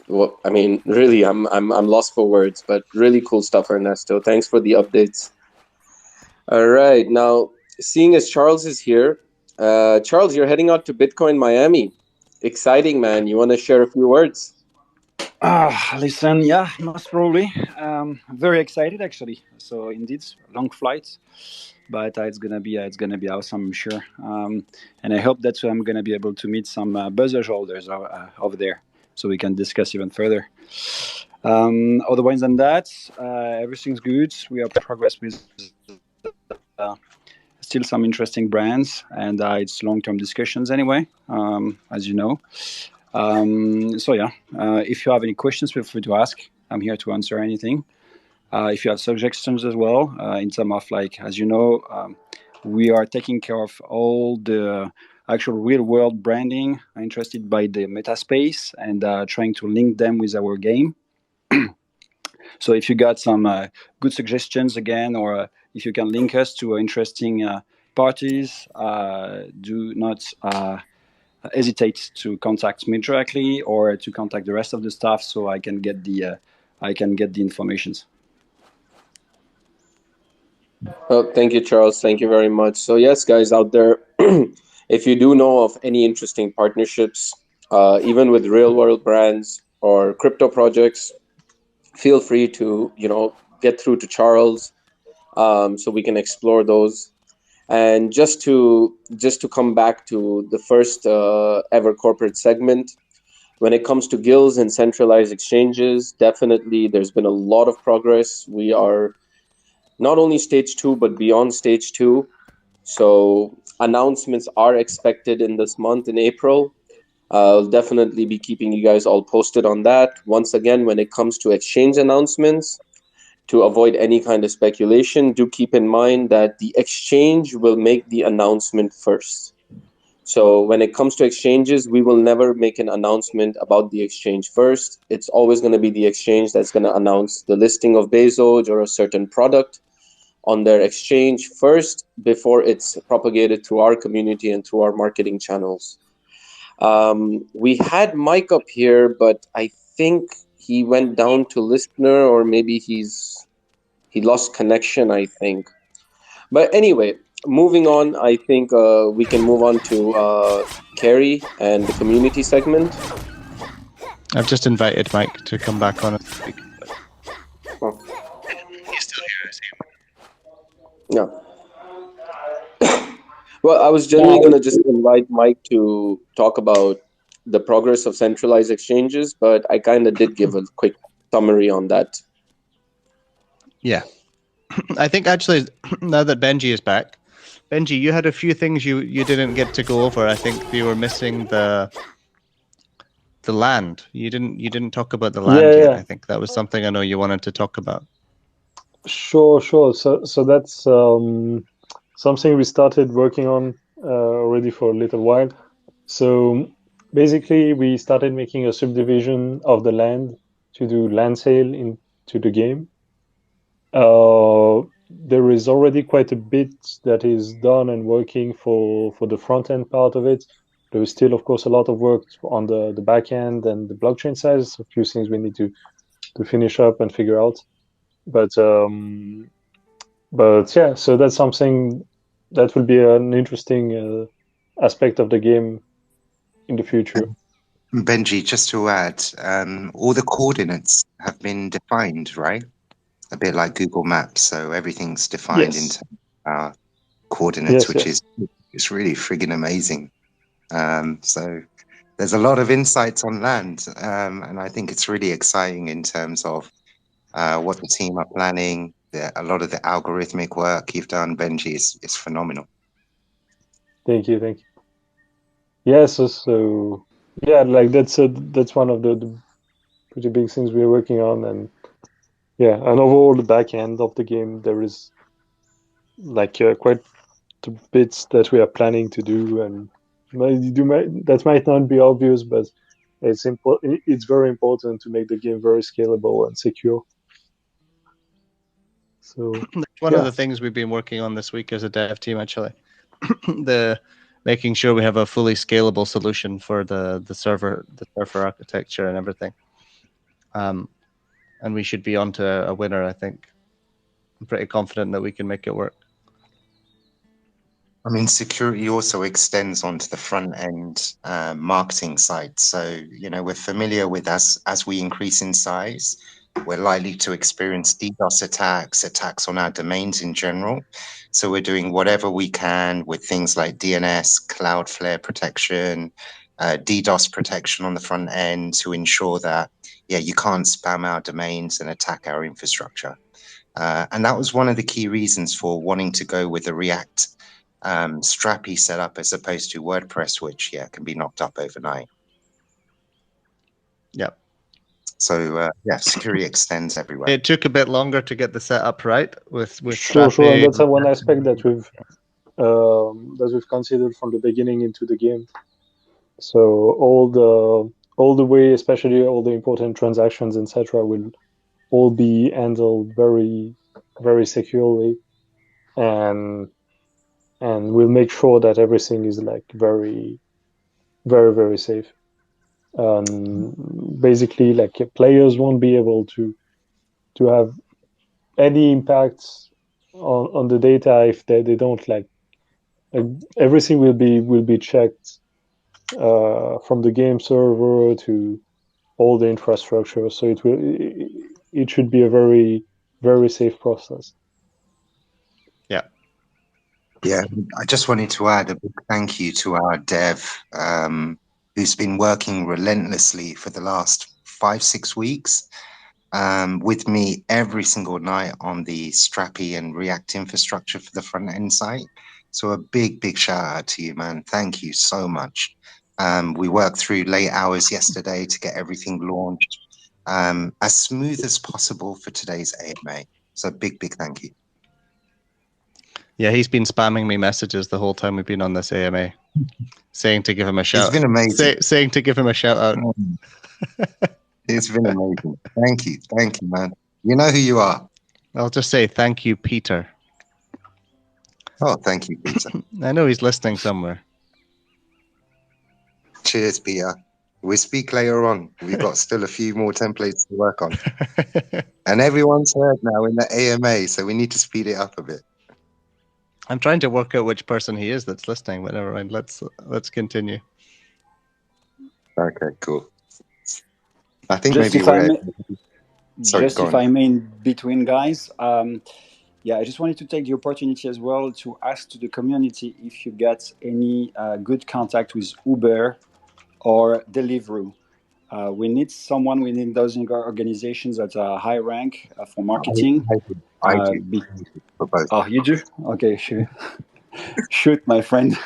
what I mean, really, I'm lost for words, but really cool stuff, Ernesto. Thanks for the updates. All right, now seeing as Charles is here, Charles, you're heading out to Bitcoin Miami. Exciting, man. You want to share a few words? Listen, yeah, most probably. Very excited actually. So indeed, long flight, but it's gonna be awesome, I'm sure. And I hope that I'm gonna be able to meet some buzzer holders over there, so we can discuss even further. Otherwise than that, everything's good. We are progress with still some interesting brands, and it's long-term discussions anyway, as you know. So yeah, if you have any questions, feel free to ask. I'm here to answer anything. If you have suggestions as well, in terms of like, as you know, we are taking care of all the actual real-world branding, interested by the meta space, and trying to link them with our game. So if you got some good suggestions again, or if you can link us to interesting parties, do not hesitate to contact me directly or to contact the rest of the staff so I can get the information. Well, thank you, Charles. Thank you very much. So yes, guys out there, if you do know of any interesting partnerships, even with real world brands or crypto projects, feel free to get through to Charles, so we can explore those. And just to come back to the first ever corporate segment, when it comes to guilds and centralized exchanges, definitely there's been a lot of progress. We are not only stage 2 but beyond stage 2. So announcements are expected in this month in April. I'll definitely be keeping you guys all posted on that. Once again, when it comes to exchange announcements, to avoid any kind of speculation, do keep in mind that the exchange will make the announcement first. So when it comes to exchanges, we will never make an announcement about the exchange first. It's always going to be the exchange that's going to announce the listing of Bezoge or a certain product on their exchange first before it's propagated through our community and through our marketing channels. We had Mike up here, but I think he went down to listener, or maybe he lost connection, I think. But anyway, moving on, I think we can move on to Kerry and the community segment. I've just invited Mike to come back on and speak. Oh. He's still here, is he? Yeah. Well, I was generally going to just invite Mike to talk about the progress of centralized exchanges, but I kind of did give a quick summary on that. Yeah. I think actually, now that Benji is back, Benji, you had a few things you didn't get to go over. I think you were missing the land. You didn't talk about the land yet. I think that was something I know you wanted to talk about. Sure. So that's something we started working on already for a little while. So basically, we started making a subdivision of the land to do land sale into the game. There is already quite a bit that is done and working for the front end part of it. There is still, of course, a lot of work on the back end and the blockchain side. So a few things we need to finish up and figure out. But yeah, so that's something that will be an interesting aspect of the game in the future. Benji, just to add, all the coordinates have been defined, right? A bit like Google Maps, so everything's defined in terms of coordinates, which is it's really friggin' amazing. So there's a lot of insights on land, and I think it's really exciting in terms of what the team are planning. A lot of the algorithmic work you've done, Benji, is phenomenal. Thank you. Yeah, so yeah, like that's one of the pretty big things we're working on, and yeah, and overall the back end of the game there is like quite the bits that we are planning to do, and that might not be obvious, but it's important. It's very important to make the game very scalable and secure. So one of the things we've been working on this week as a dev team, actually, the making sure we have a fully scalable solution for the server architecture and everything. And we should be on to a winner, I think. I'm pretty confident that we can make it work. I mean, security also extends onto the front end marketing side. So, we're familiar with as we increase in size, we're likely to experience DDoS attacks on our domains in general. So we're doing whatever we can with things like DNS, Cloudflare protection, DDoS protection on the front end to ensure that, you can't spam our domains and attack our infrastructure. And that was one of the key reasons for wanting to go with the React Strappy setup as opposed to WordPress, which can be knocked up overnight. Yep. So security extends everywhere. It took a bit longer to get the setup right with sure, and that's one aspect that we've considered from the beginning into the game. So all the way, especially all the important transactions, etc., will all be handled very, very securely, and we'll make sure that everything is like very, very, very safe. Basically, like players won't be able to have any impacts on the data if they don't like everything will be checked from the game server to all the infrastructure. So it should be a very, very safe process. Yeah. Yeah, I just wanted to add a big thank you to our dev, who's been working relentlessly for the last 5-6 weeks with me every single night on the Strappy and React infrastructure for the front end site. So a big, big shout out to you, man. Thank you so much. We worked through late hours yesterday to get everything launched as smooth as possible for today's AMA. So big, big thank you. Yeah, he's been spamming me messages the whole time we've been on this AMA, saying to give him a shout. It's been amazing. Saying to give him a shout out. It's been amazing. Thank you, man. You know who you are. I'll just say thank you, Peter. Oh, thank you, Peter. I know he's listening somewhere. Cheers, Peter. We'll speak later on. We've got still a few more templates to work on. And everyone's heard now in the AMA, so we need to speed it up a bit. I'm trying to work out which person he is that's listening, but never mind. Let's continue. Okay, cool. I think Just maybe if I may, in between, guys. Yeah, I just wanted to take the opportunity as well to ask to the community if you got any good contact with Uber or Deliveroo. We need someone within those organizations at a high rank for marketing. I do. Oh, you do? Okay, sure. Shoot, my friend.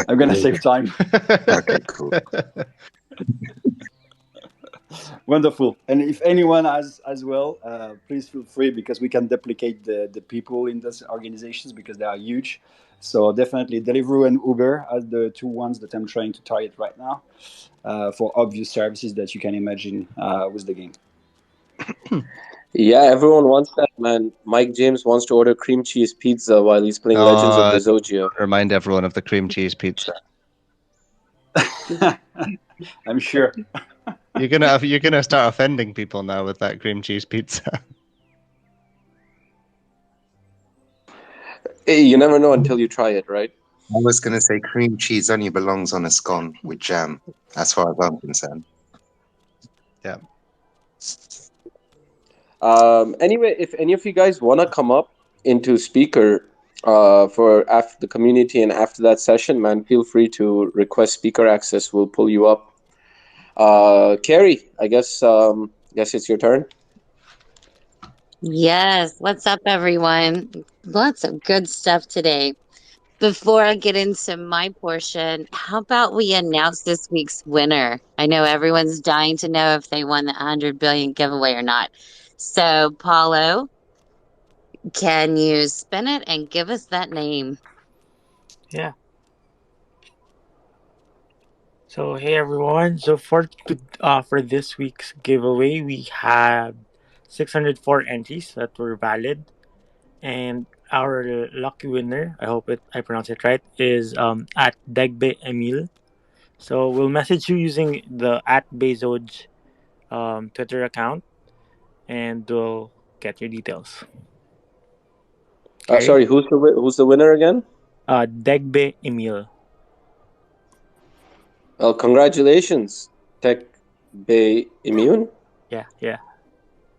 I'm going to save time. Okay, cool. Wonderful. And if anyone has as well, please feel free, because we can duplicate the people in those organizations because they are huge. So definitely Deliveroo and Uber are the two ones that I'm trying to target right now for obvious services that you can imagine with the game. Yeah, everyone wants that, man. Mike James wants to order cream cheese pizza while he's playing Legends of Bezoge. Remind everyone of the cream cheese pizza. I'm sure. You're gonna start offending people now with that cream cheese pizza. Hey, you never know until you try it, right? I was going to say cream cheese only belongs on a scone with jam, as far as I'm concerned. Yeah. Anyway, if any of you guys want to come up into speaker for after the community and after that session, man, feel free to request speaker access. We'll pull you up. Carrie, I guess it's your turn. Yes. What's up, everyone? Lots of good stuff today. Before I get into my portion, how about we announce this week's winner? I know everyone's dying to know if they won the 100 billion giveaway or not. So, Paulo, can you spin it and give us that name? Yeah. So hey everyone. So for this week's giveaway, we have 604 entries that were valid, and our lucky winner, I pronounce it right, is at Degbe Emil. So we'll message you using the at Bezoge Twitter account, and we'll get your details. Okay? Sorry, who's the winner again? Degbe Emil. Well, congratulations, Tech Bay Immune. Yeah.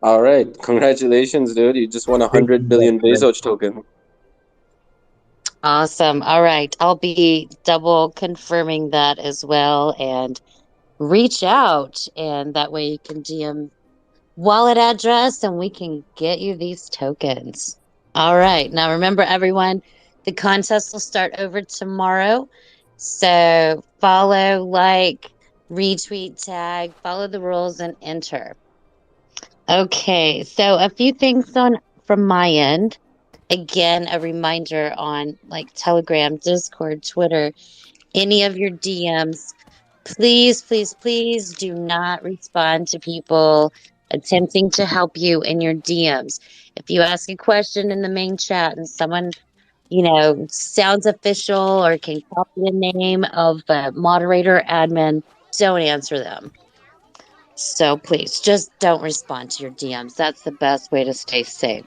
All right, congratulations, dude! You just won 100 billion Bezoge token. Awesome. All right. I'll be double confirming that as well, and reach out, and that way you can DM wallet address and we can get you these tokens. All right. Now remember, everyone, the contest will start over tomorrow. So follow, like, retweet, tag, follow the rules, and enter. Okay. So a few things from my end. Again, a reminder on like Telegram, Discord, Twitter, any of your DMs. Please, please, please do not respond to people attempting to help you in your DMs. If you ask a question in the main chat and someone, sounds official or can copy the name of the moderator admin, don't answer them. So please just don't respond to your DMs. That's the best way to stay safe.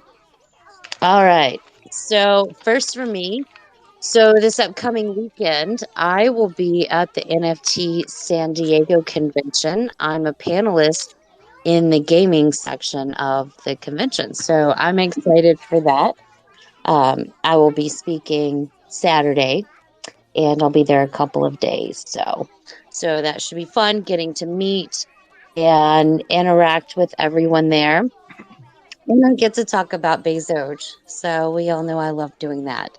All right. So first for me, so this upcoming weekend, I will be at the NFT San Diego convention. I'm a panelist in the gaming section of the convention. So I'm excited for that. I will be speaking Saturday and I'll be there a couple of days. So that should be fun getting to meet and interact with everyone there. And I get to talk about Bezoge. So we all know I love doing that.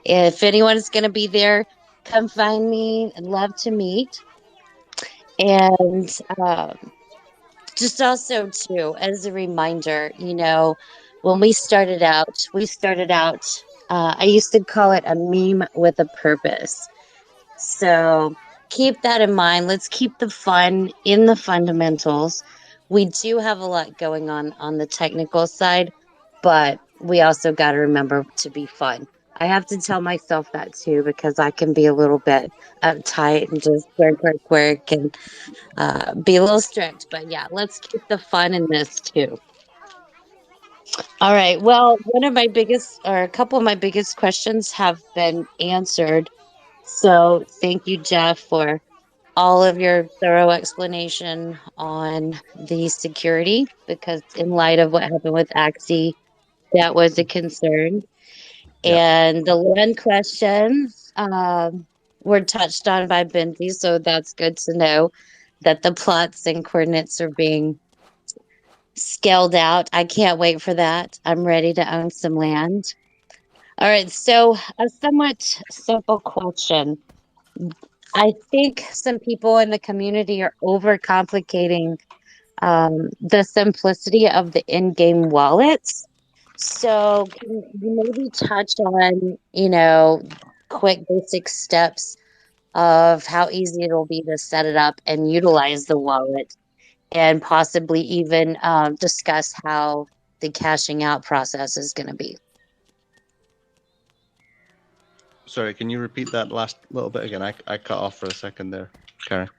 If anyone's going to be there, come find me. I'd love to meet. And just also, too, as a reminder, when we started out, I used to call it a meme with a purpose. So keep that in mind. Let's keep the fun in the fundamentals. We do have a lot going on the technical side, but we also got to remember to be fun. I have to tell myself that too because I can be a little bit uptight and just work, and be a little strict. But yeah, let's keep the fun in this too. All right. Well, a couple of my biggest questions have been answered. So thank you, Jeff, for all of your thorough explanation on the security, because in light of what happened with Axie, that was a concern. Yeah. And the land questions were touched on by Benji, so that's good to know that the plots and coordinates are being scaled out. I can't wait for that. I'm ready to own some land. All right, so a somewhat simple question. I think some people in the community are overcomplicating the simplicity of the in-game wallets. So can you maybe touch on, quick basic steps of how easy it'll be to set it up and utilize the wallet, and possibly even discuss how the cashing out process is going to be? Sorry, can you repeat that last little bit again? I cut off for a second there, Karen.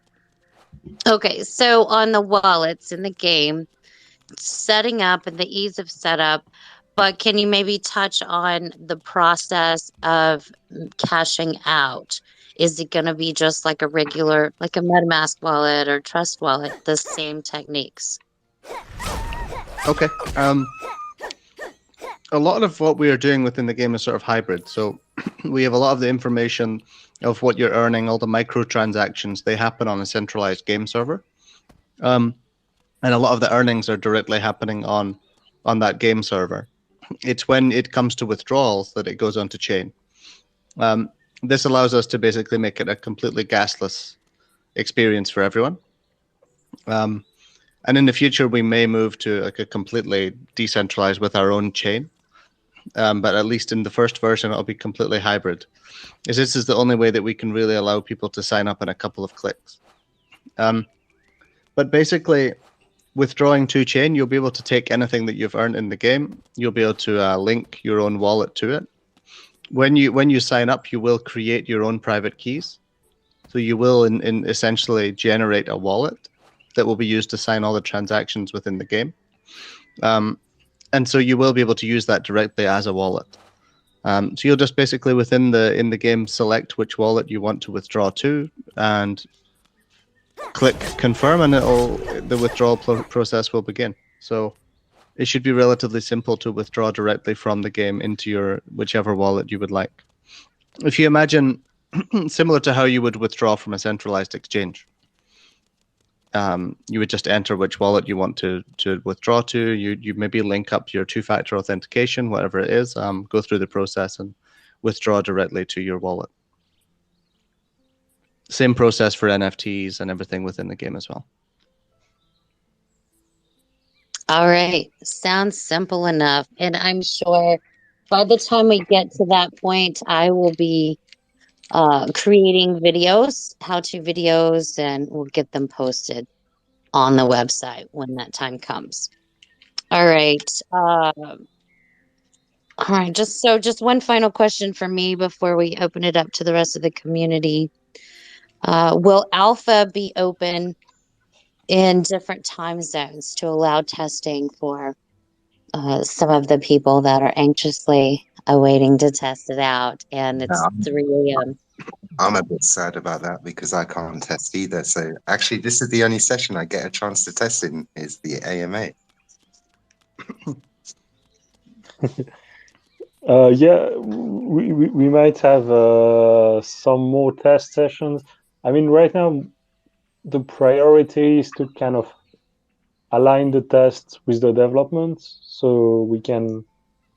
Okay, so on the wallets in the game, setting up and the ease of setup, but can you maybe touch on the process of cashing out? Is it going to be just like a regular, like a MetaMask wallet or Trust wallet, the same techniques? Okay. A lot of what we are doing within the game is sort of hybrid. So we have a lot of the information of what you're earning, all the microtransactions, they happen on a centralized game server. And a lot of the earnings are directly happening on that game server. It's when it comes to withdrawals that it goes onto chain. This allows us to basically make it a completely gasless experience for everyone. And in the future, we may move to like a completely decentralized with our own chain. But at least in the first version, it'll be completely hybrid. As this is the only way that we can really allow people to sign up in a couple of clicks. But basically, withdrawing to chain, you'll be able to take anything that you've earned in the game. You'll be able to link your own wallet to it. When you sign up, you will create your own private keys. So you will in essentially generate a wallet that will be used to sign all the transactions within the game. And so you will be able to use that directly as a wallet. So you'll just basically in the game select which wallet you want to withdraw to and click confirm, and the withdrawal process will begin. So it should be relatively simple to withdraw directly from the game into your whichever wallet you would like. If you imagine similar to how you would withdraw from a centralized exchange, you would just enter which wallet you want to withdraw to. You maybe link up your two-factor authentication, whatever it is, go through the process and withdraw directly to your wallet. Same process for NFTs and everything within the game as well. All right. Sounds simple enough. And I'm sure by the time we get to that point, I will be creating videos, how-to videos, and we'll get them posted. on the website when that time comes. All right. All right. Just one final question for me before we open it up to the rest of the community. Will alpha be open in different time zones to allow testing for some of the people that are anxiously awaiting to test it out? And it's 3 a.m. I'm a bit sad about that because I can't test either. So actually, this is the only session I get a chance to test in is the AMA. Yeah, we might have some more test sessions. I mean, right now, the priority is to kind of align the tests with the development so we can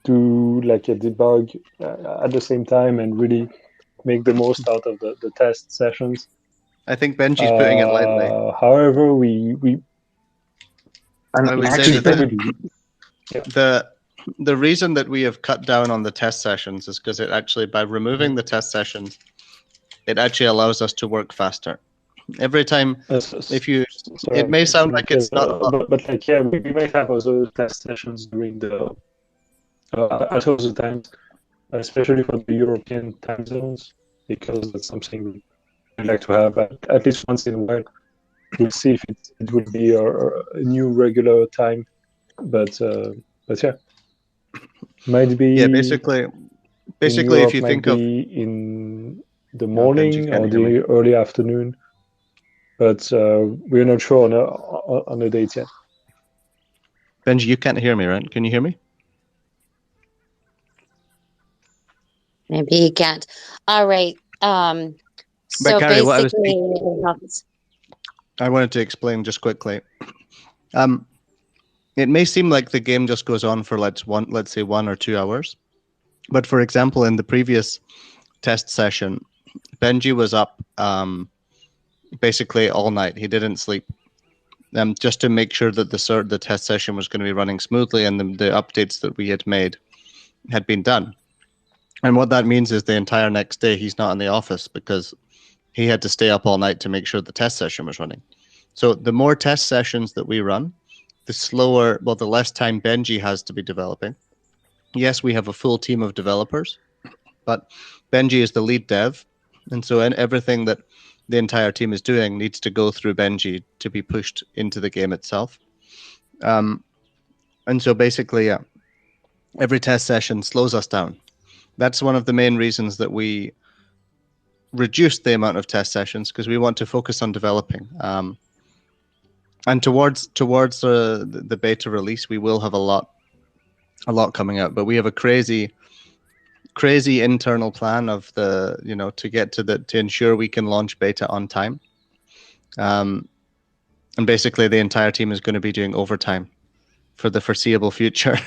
do like a debug at the same time and really make the most out of the test sessions. I think Benji's putting it lightly. However, I would say actually that the reason that we have cut down on the test sessions is because it actually, by removing the test sessions, it actually allows us to work faster. Every time, if you, sorry, it may sound like it's not, but like yeah, we might have also test sessions during the at all the times, especially for the European time zones, because that's something we'd like to have at least once in a while. We'll see if it will be a new regular time, but yeah, might be. Yeah, basically, Europe, if you might think be of in the Benji morning can't or hear me. the early afternoon, but we're not sure on a date yet. Benji, you can't hear me, right? Can you hear me? Maybe he can't. All right. So Gary, what basically, I wanted to explain just quickly. It may seem like the game just goes on for let's say 1 or 2 hours, but for example, in the previous test session, Benji was up basically all night. He didn't sleep, just to make sure that the test session was going to be running smoothly and the updates that we had made had been done. And what that means is the entire next day he's not in the office because he had to stay up all night to make sure the test session was running. So the more test sessions that we run, the less time Benji has to be developing. Yes, we have a full team of developers, but Benji is the lead dev. And so everything that the entire team is doing needs to go through Benji to be pushed into the game itself. And so basically, yeah, every test session slows us down. That's one of the main reasons that we reduced the amount of test sessions, because we want to focus on developing. And towards the beta release, we will have a lot coming out. But we have a crazy internal plan of to ensure we can launch beta on time. And basically, the entire team is going to be doing overtime for the foreseeable future,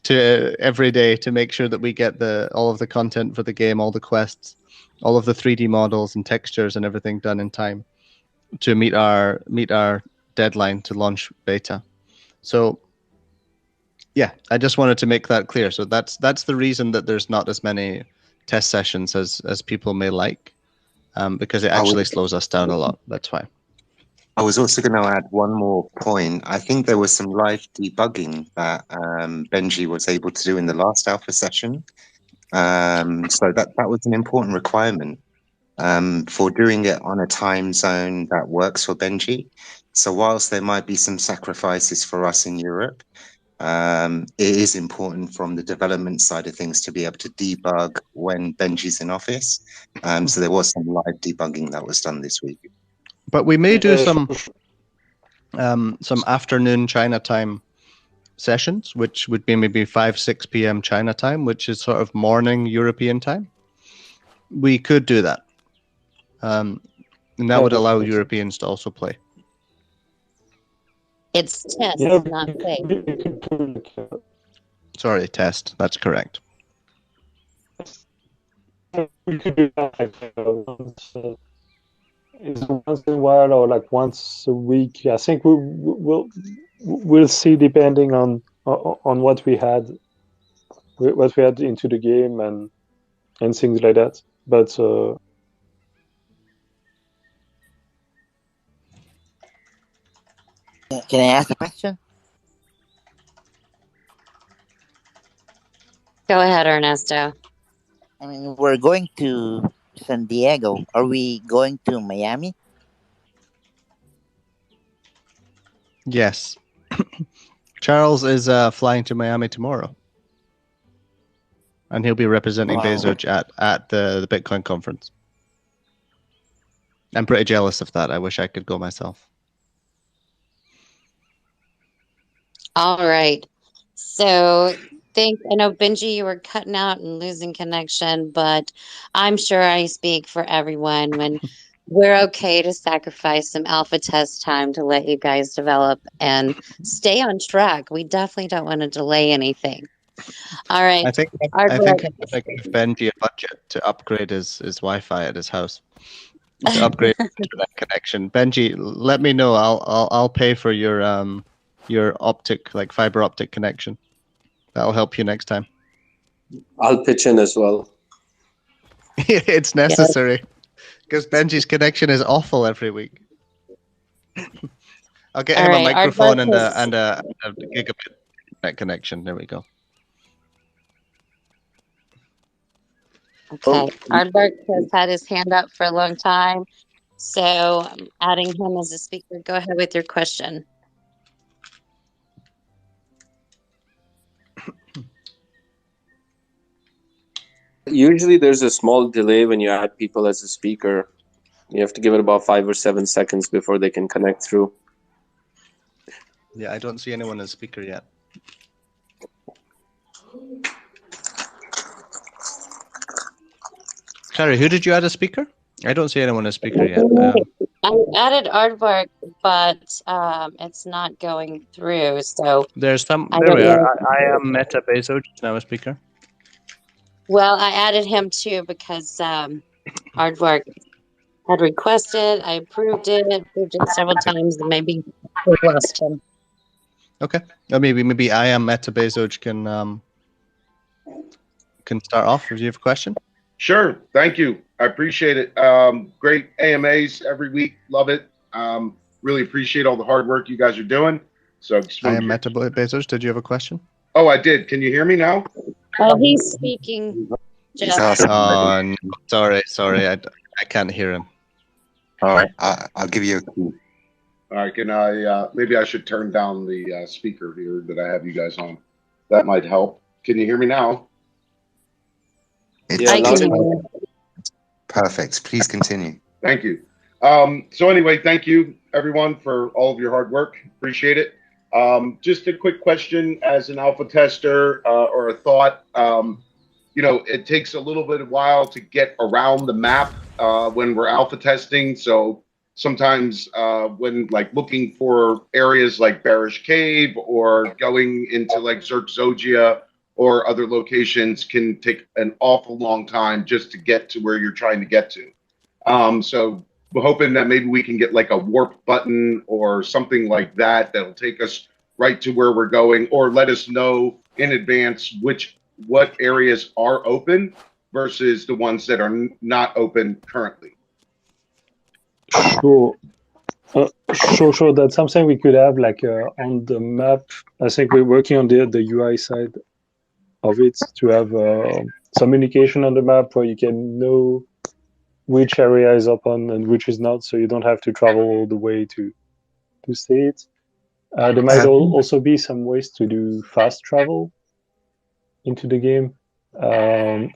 to every day, to make sure that we get all of the content for the game, all the quests, all of the 3D models and textures and everything done in time to meet our deadline to launch beta. So yeah, I just wanted to make that clear. So that's the reason that there's not as many test sessions as people may like, because it actually slows us down a lot. That's why. I was also going to add one more point. I think there was some live debugging that Benji was able to do in the last alpha session. So that was an important requirement for doing it on a time zone that works for Benji. So whilst there might be some sacrifices for us in Europe, it is important from the development side of things to be able to debug when Benji's in office. So there was some live debugging that was done this week. But we may do some afternoon China time sessions, which would be maybe 5-6 p.m. China time, which is sort of morning European time. We could do that. And that would allow Europeans to also play. It's test, not play. Sorry, test. That's correct. We could do that once in a while or like once a week. I think we'll see, depending on what we had into the game and things like that. But Can I ask a question? Go ahead, Ernesto. I mean, we're going to San Diego. Are we going to Miami? Yes. Charles is flying to Miami tomorrow. And he'll be representing Bezoge at the Bitcoin conference. I'm pretty jealous of that. I wish I could go myself. All right. So I know, Benji, you were cutting out and losing connection, but I'm sure I speak for everyone when we're okay to sacrifice some alpha test time to let you guys develop and stay on track. We definitely don't want to delay anything. All right. I think I'm going to give Benji a budget to upgrade his Wi-Fi at his house. To upgrade his internet connection. Benji, let me know. I'll pay for your optic, like fiber optic connection. That'll help you next time. I'll pitch in as well. It's necessary because Benji's connection is awful every week. I'll get him a microphone and a gigabit internet connection. There we go. Okay. Aardvark has had his hand up for a long time, so I'm adding him as a speaker. Go ahead with your question. Usually there's a small delay when you add people as a speaker. You have to give it about 5 or 7 seconds before they can connect through. Yeah, I don't see anyone as speaker yet. Sorry, who did you add as speaker? I don't see anyone as speaker yet. I added Aardvark, but it's not going through. So there's some. There we are. I am Meta Bezoge now a speaker. Well, I added him too because Aardvark had requested. I approved it several times, and maybe we lost him. Okay. Or maybe I am Meta Bezoge can start off. Do you have a question? Sure. Thank you. I appreciate it. Great AMAs every week. Love it. Really appreciate all the hard work you guys are doing. So I am Meta Bezoge. Did you have a question? Oh, I did. Can you hear me now? Oh, he's speaking. No, sorry. I can't hear him. All right. I'll give you a call. All right. Can I? Maybe I should turn down the speaker here that I have you guys on. That might help. Can you hear me now? Perfect. Please continue. Thank you. So anyway, thank you everyone for all of your hard work. Appreciate it. Just a quick question as an alpha tester or a thought. It takes a little bit of while to get around the map when we're alpha testing. So sometimes when looking for areas like Bearish Cave or going into Bezogia or other locations can take an awful long time just to get to where you're trying to get to. So we're hoping that maybe we can get a warp button or something like that that'll take us right to where we're going, or let us know in advance what areas are open versus the ones that are not open currently. Sure. Sure. That's something we could have on the map. I think we're working on the UI side of it to have some indication on the map where you can know which area is open and which is not, so you don't have to travel all the way to see it. There might also be some ways to do fast travel into the game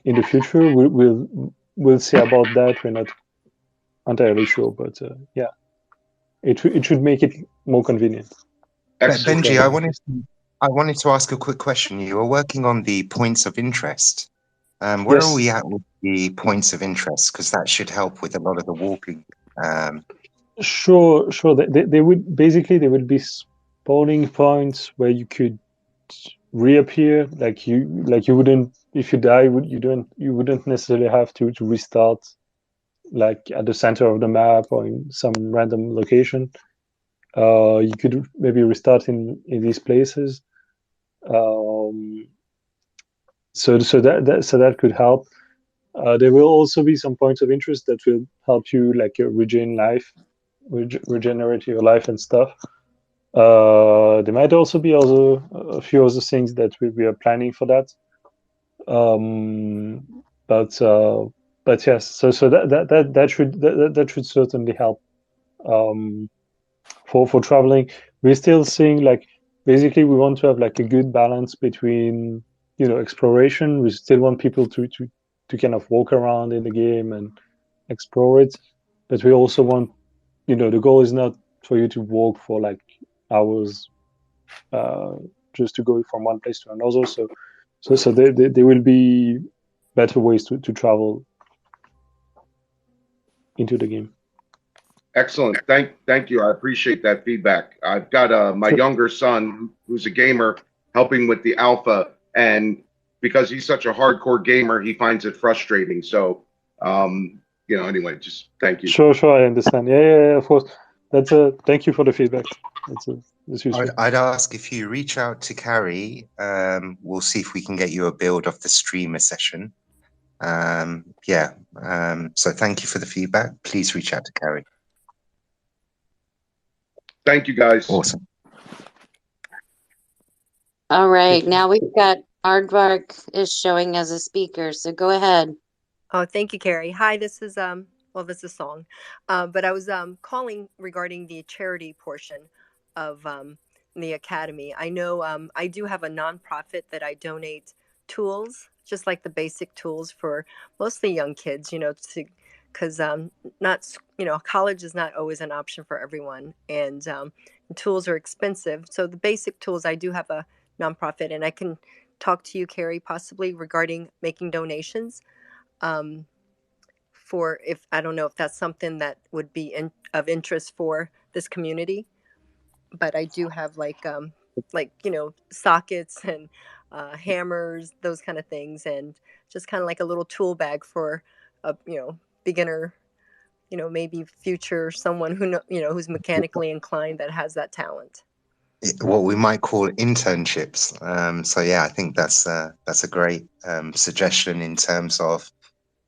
in the future. We'll see about that. We're not entirely sure, but yeah, it should make it more convenient. Excellent. Benji, I wanted to ask a quick question. You are working on the points of interest. Where are we at with the points of interest? Because that should help with a lot of the warping. Sure. They would be spawning points where you could reappear. You wouldn't, if you die, you wouldn't necessarily have to restart at the center of the map or in some random location. You could maybe restart in these places. So that could help. There will also be some points of interest that will help you regain life, regenerate your life and stuff. There might also be a few other things that we are planning for that. But yes, so that should certainly help for traveling. We're still seeing like basically we want to have like a good balance between exploration. We still want people to kind of walk around in the game and explore it, but we also want the goal is not for you to walk for like hours just to go from one place to another. So there will be better ways to travel into the game. Excellent. Thank you. I appreciate that feedback. I've got my younger son who's a gamer helping with the alpha, and because he's such a hardcore gamer, he finds it frustrating. So, anyway, just thank you. Sure, I understand. Yeah, of course. Thank you for the feedback. That's useful. I'd ask if you reach out to Carrie, we'll see if we can get you a build of the streamer session. So thank you for the feedback. Please reach out to Carrie. Thank you, guys. Awesome. All right, now we've got Aardvark is showing as a speaker, so go ahead. Oh, thank you, Carrie. Hi, this is this is Song, but I was calling regarding the charity portion of the academy. I know I do have a nonprofit that I donate tools, just like the basic tools for mostly young kids, because not college is not always an option for everyone, and tools are expensive. So the basic tools, I do have a nonprofit, and I can talk to you, Carrie, possibly regarding making donations. For if I don't know if that's something that would be of interest for this community, but I do have like sockets and hammers, those kind of things, and just kind of like a little tool bag for a beginner, maybe future someone who who's mechanically inclined that has that talent. What we might call internships. So yeah, I think that's a great suggestion in terms of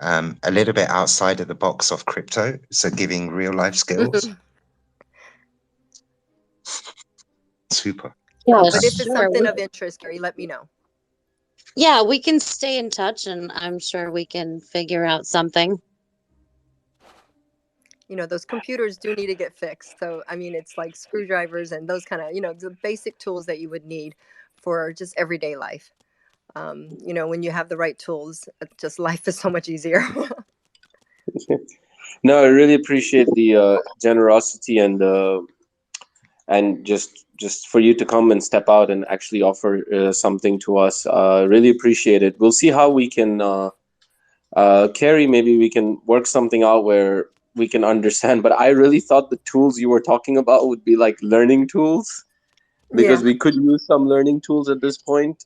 a little bit outside of the box of crypto, so giving real life skills. Super. Yeah, but if it's something of interest, Gary, let me know. Yeah, we can stay in touch, and I'm sure we can figure out something. Those computers do need to get fixed. So, I mean, it's like screwdrivers and those kind of, the basic tools that you would need for just everyday life. When you have the right tools, just life is so much easier. No, I really appreciate the generosity and just for you to come and step out and actually offer something to us. Really appreciate it. We'll see how we can, Carrie, maybe we can work something out where we can understand. But I really thought the tools you were talking about would be like learning tools, because we could use some learning tools at this point.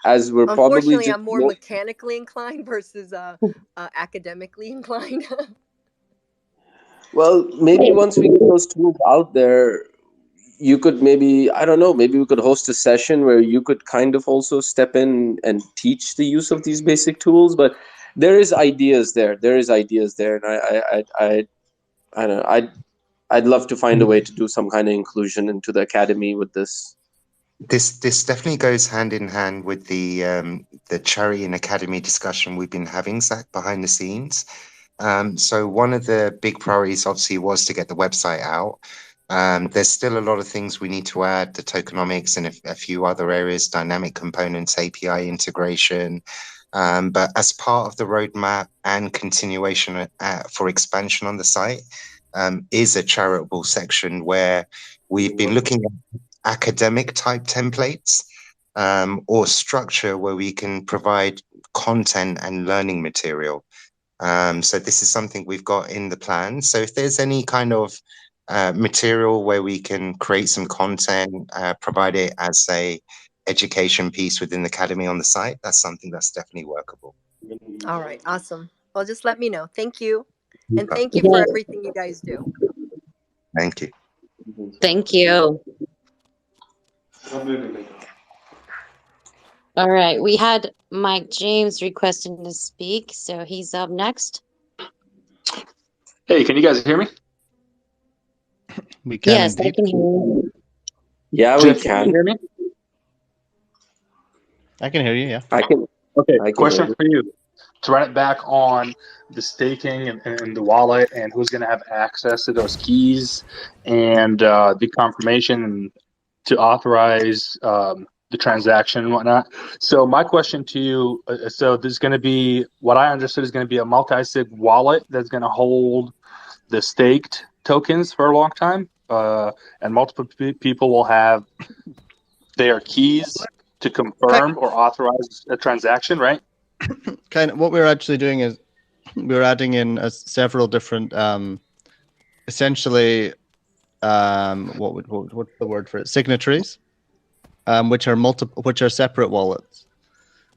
As we're unfortunately probably I'm more mechanically inclined versus academically inclined. Well, maybe once we get those tools out there, you could maybe, I don't know, maybe we could host a session where you could kind of also step in and teach the use of these basic tools. But there is ideas there. And I don't know, I'd love to find a way to do some kind of inclusion into the academy with this. This definitely goes hand in hand with the charity and academy discussion we've been having, Zach, behind the scenes. So one of the big priorities obviously was to get the website out. There's still a lot of things we need to add, the tokenomics and a few other areas, dynamic components, API integration. But as part of the roadmap and continuation for expansion on the site is a charitable section where we've been looking at academic type templates or structure where we can provide content and learning material. So this is something we've got in the plan. So if there's any kind of material where we can create some content, provide it as a education piece within the academy on the site, that's something that's definitely workable. All right, awesome. Well, just let me know. Thank you. And thank you for everything you guys do. Thank you. Thank you. All right, we had Mike James requesting to speak, so he's up next. Hey, can you guys hear me? We can Yes, I indeed. can hear you. Yeah, we Jeff, can you can. hear me? Yeah, we Jeff, can you can. hear me? I can hear you. Yeah. I can. Okay, I can hear question you. for you. To run it back on the staking and the wallet and who's going to have access to those keys and the confirmation to authorize the transaction and whatnot. So my question to you, so there's going to be, what I understood is going to be a multi-sig wallet that's going to hold the staked tokens for a long time, and multiple people will have their keys to confirm or authorize a transaction, right? Kind of what we're actually doing is we're adding in several different, essentially, what's the word for it? Signatories, which are separate wallets.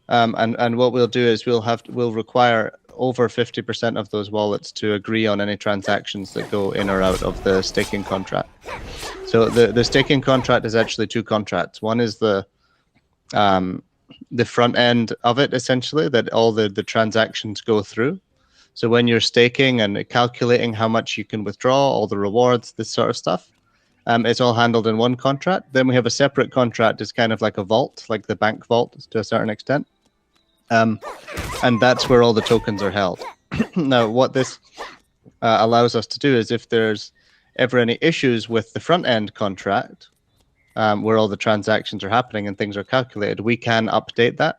And what we'll do is we'll require over 50% of those wallets to agree on any transactions that go in or out of the staking contract. So the staking contract is actually two contracts. One is the front end of it, essentially, that all the transactions go through. So when you're staking and calculating how much you can withdraw, all the rewards, this sort of stuff, it's all handled in one contract. Then we have a separate contract. It's kind of like a vault, like the bank vault to a certain extent. And that's where all the tokens are held. Now, what this allows us to do is if there's ever any issues with the front end contract, where all the transactions are happening and things are calculated, we can update that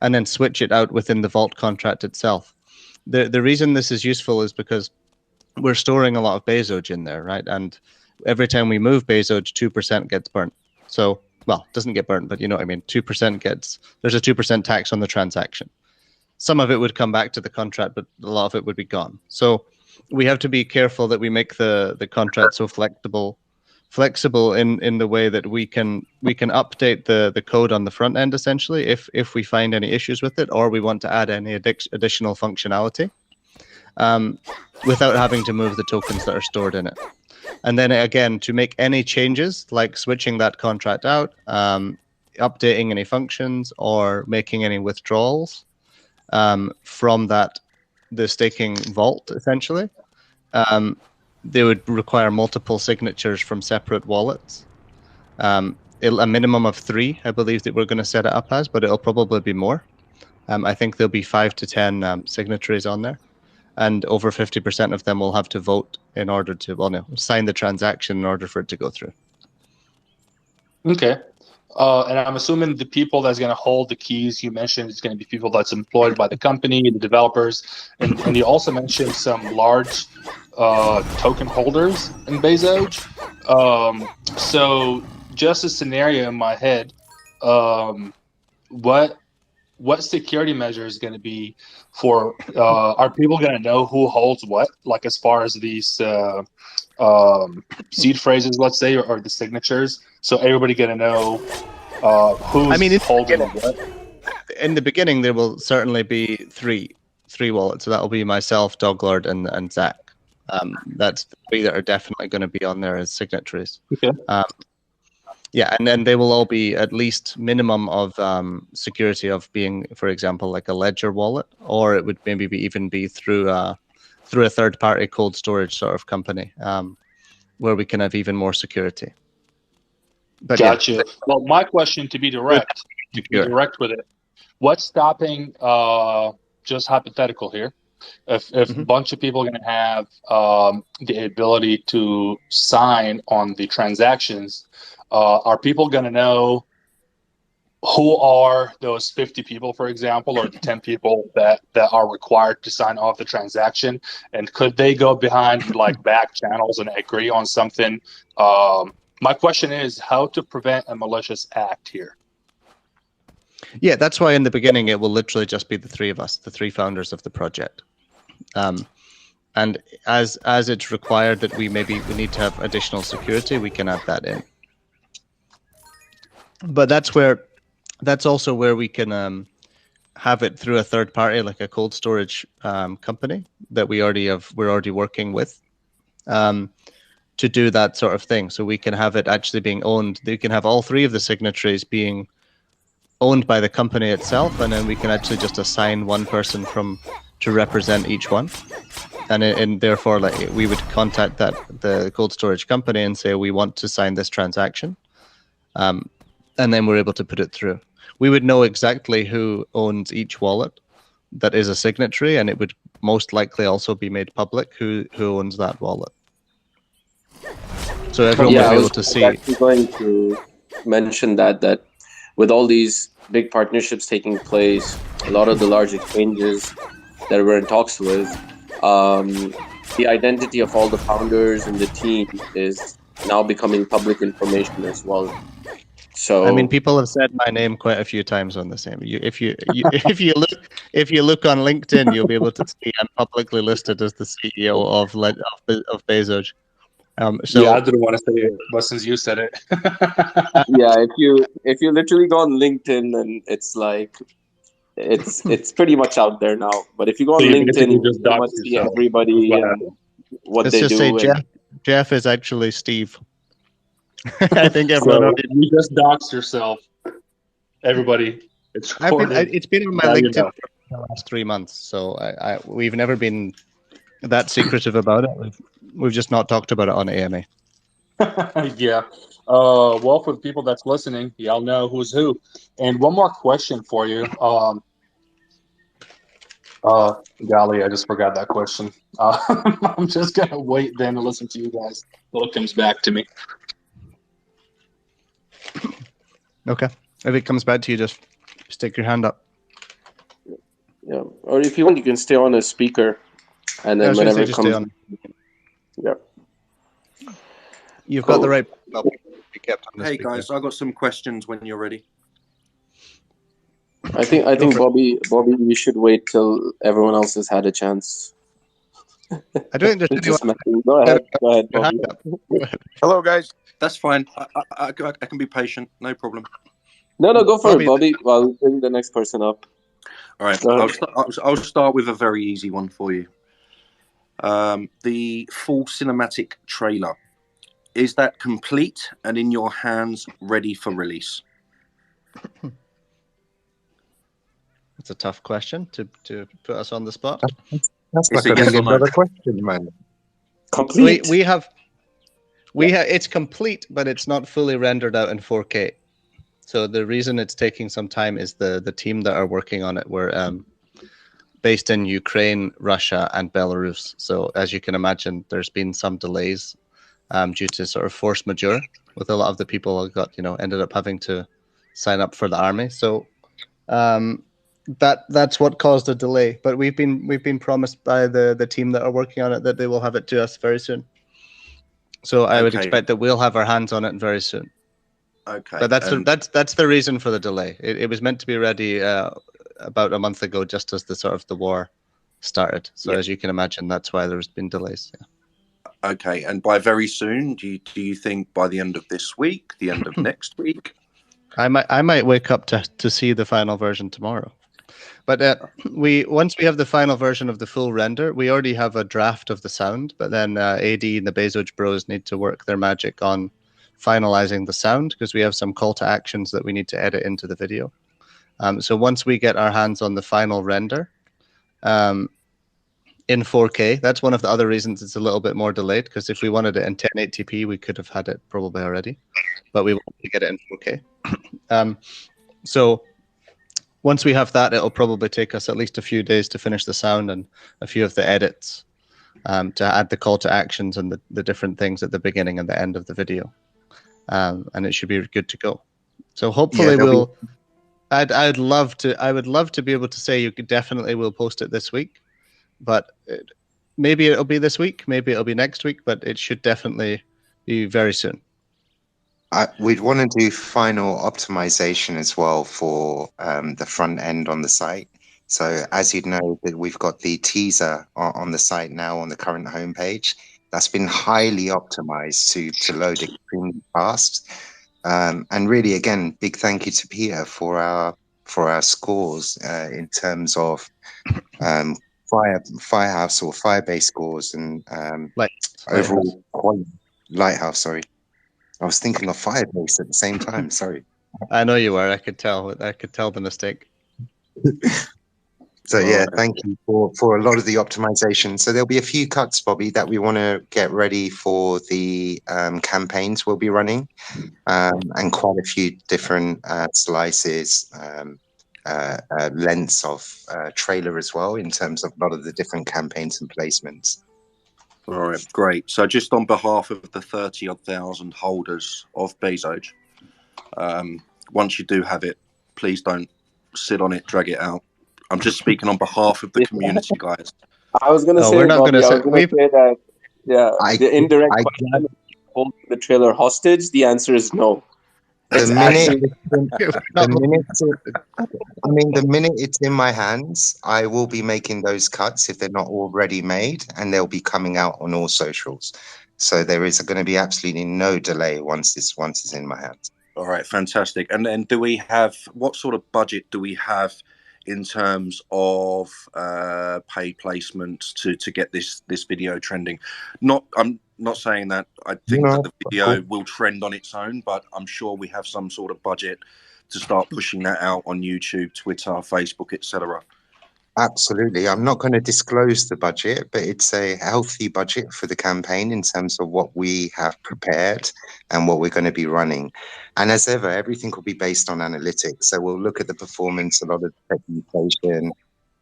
and then switch it out within the vault contract itself. The reason this is useful is because we're storing a lot of Bezoge in there, right? And every time we move Bezoge, 2% gets burnt. So, well, it doesn't get burnt, but you know what I mean. 2% there's a 2% tax on the transaction. Some of it would come back to the contract, but a lot of it would be gone. So we have to be careful that we make the contract so flexible in the way that we can update the code on the front end, essentially, if we find any issues with it, or we want to add any additional functionality, without having to move the tokens that are stored in it. And then again, to make any changes, like switching that contract out, updating any functions, or making any withdrawals from the staking vault, essentially, they would require multiple signatures from separate wallets. A minimum of 3, I believe, that we're going to set it up as, but it'll probably be more. I think there'll be 5 to 10 signatories on there. And over 50% of them will have to vote in order to, sign the transaction in order for it to go through. Okay. And I'm assuming the people that's going to hold the keys you mentioned is going to be people that's employed by the company, the developers, and you also mentioned some large token holders in Bezoge. So just a scenario in my head, what security measure is going to be for, are people going to know who holds what, like as far as these seed phrases, let's say, or the signatures? So everybody going to know who's holding what? In the beginning, there will certainly be three wallets. So that will be myself, Doglord, and Zach. That's the 3 that are definitely going to be on there as signatories. Okay. Yeah, and then they will all be at least minimum of security of being, for example, like a ledger wallet, or it would maybe even be through a third-party cold storage sort of company, where we can have even more security. But Gotcha. Yeah. Well, my question, to be direct with it, what's stopping? Just hypothetical here. If a bunch of people are going to have the ability to sign on the transactions, are people going to know who are those 50 people, for example, or the 10 people that are required to sign off the transaction? And could they go behind like back channels and agree on something? My question is how to prevent a malicious act here. Yeah, that's why in the beginning it will literally just be the 3 of us, the 3 founders of the project. And as it's required that we need to have additional security, we can add that in. But that's also where we can have it through a third party, like a cold storage company that we're already working with, to do that sort of thing. So we can have it actually being owned. You can have all 3 of the signatories being owned by the company itself, and then we can actually just assign one person from to represent each one. And therefore, like, we would contact the cold storage company and say, we want to sign this transaction. And then we're able to put it through. We would know exactly who owns each wallet that is a signatory, and it would most likely also be made public who owns that wallet. So everyone would be able to see. I was actually going to mention that with all these big partnerships taking place, a lot of the large exchanges that we're in talks with, the identity of all the founders and the team is now becoming public information as well. So I mean, people have said my name quite a few times on the same. If you look on LinkedIn, you'll be able to see I'm publicly listed as the CEO of Bezoge. So yeah, I didn't want to say it, but since you said it, yeah, if you literally go on LinkedIn, then it's like it's pretty much out there now. But if you go on so you LinkedIn, basically you just pretty dox much see yourself. everybody and what let's they just do. say Jeff is actually Steve. I think everyone So already. you just doxed yourself. Everybody, it's recorded. It's been on my Now you LinkedIn know. for the last 3 months, so we've never been that secretive about it. We've just not talked about it on AMA. Yeah. Well, for the people that's listening, y'all know who's who. And one more question for you. Golly, I just forgot that question. I'm just gonna wait then and listen to you guys till it comes back to me. Okay. If it comes back to you, just stick your hand up. Yeah. Or if you want, you can stay on as speaker, and then whenever it comes. Yeah. You've got the right. Hey guys, I got some questions when you're ready. I think Bobby, you should wait till everyone else has had a chance. I don't think there's anyone. Go ahead, Bobby. Hello guys, that's fine. I can be patient, no problem. No, go for it, Bobby. While we bring the next person up. All right, I'll start with a very easy one for you. The full cinematic trailer, is that complete and in your hands, ready for release? It's a tough question to put us on the spot. That's like a million-dollar question, man. Complete. We have. It's complete, but it's not fully rendered out in 4K. So the reason it's taking some time is the team that are working on it were based in Ukraine, Russia, and Belarus. So as you can imagine, there's been some delays due to sort of force majeure with a lot of the people who got ended up having to sign up for the army. So that's what caused a delay. But we've been promised by the team that are working on it that they will have it to us very soon. So I would expect that we'll have our hands on it very soon. Okay. But that's the reason for the delay. It was meant to be ready about a month ago, just as the war started. So as you can imagine, that's why there's been delays. Yeah. Okay, and by very soon, do you think by the end of this week, the end of next week? I might wake up to see the final version tomorrow. But once we have the final version of the full render, we already have a draft of the sound. But then AD and the Bezoge Bros need to work their magic on finalizing the sound, because we have some call to actions that we need to edit into the video. So once we get our hands on the final render in 4K, that's one of the other reasons it's a little bit more delayed, because if we wanted it in 1080p, we could have had it probably already, but we want to get it in 4K. So once we have that, it'll probably take us at least a few days to finish the sound and a few of the edits to add the call to actions and the different things at the beginning and the end of the video. And it should be good to go. So hopefully I would love to be able to say you definitely will post it this week, but maybe it'll be this week, maybe it'll be next week, but it should definitely be very soon. We'd want to do final optimization as well for the front end on the site. So as you know, that we've got the teaser on the site now on the current homepage. That's been highly optimized to load extremely fast. And really, again, big thank you to Peter for our scores in terms of Firehouse or Firebase scores and overall quality. Lighthouse, sorry. I was thinking of Firebase at the same time. Sorry. I know you were. I could tell the mistake. So All yeah, right. thank you for a lot of the optimization. So there'll be a few cuts, Bobby, that we want to get ready for the campaigns we'll be running, and quite a few different slices, lengths of trailer as well, in terms of a lot of the different campaigns and placements. All right, great. So just on behalf of the 30,000 holders of Bezoge, once you do have it, please don't sit on it, drag it out. I'm just speaking on behalf of the community, guys. I was gonna Oh, say, we're not going Bobby, to I was say gonna say that, yeah, I the indirect I question, holding the trailer hostage, the answer is no. the It's minute actually the minute I mean, the minute it's in my hands, I will be making those cuts if they're not already made, and they'll be coming out on all socials. So there is going to be absolutely no delay once it's in my hands. All right, fantastic. And then what sort of budget do we have in terms of paid placements to get this video trending? I'm not saying that I think that the video will trend on its own, but I'm sure we have some sort of budget to start pushing that out on YouTube, Twitter, Facebook, etc. Absolutely. I'm not going to disclose the budget, but it's a healthy budget for the campaign in terms of what we have prepared and what we're going to be running. And as ever, everything will be based on analytics. So we'll look at the performance, a lot of segmentation,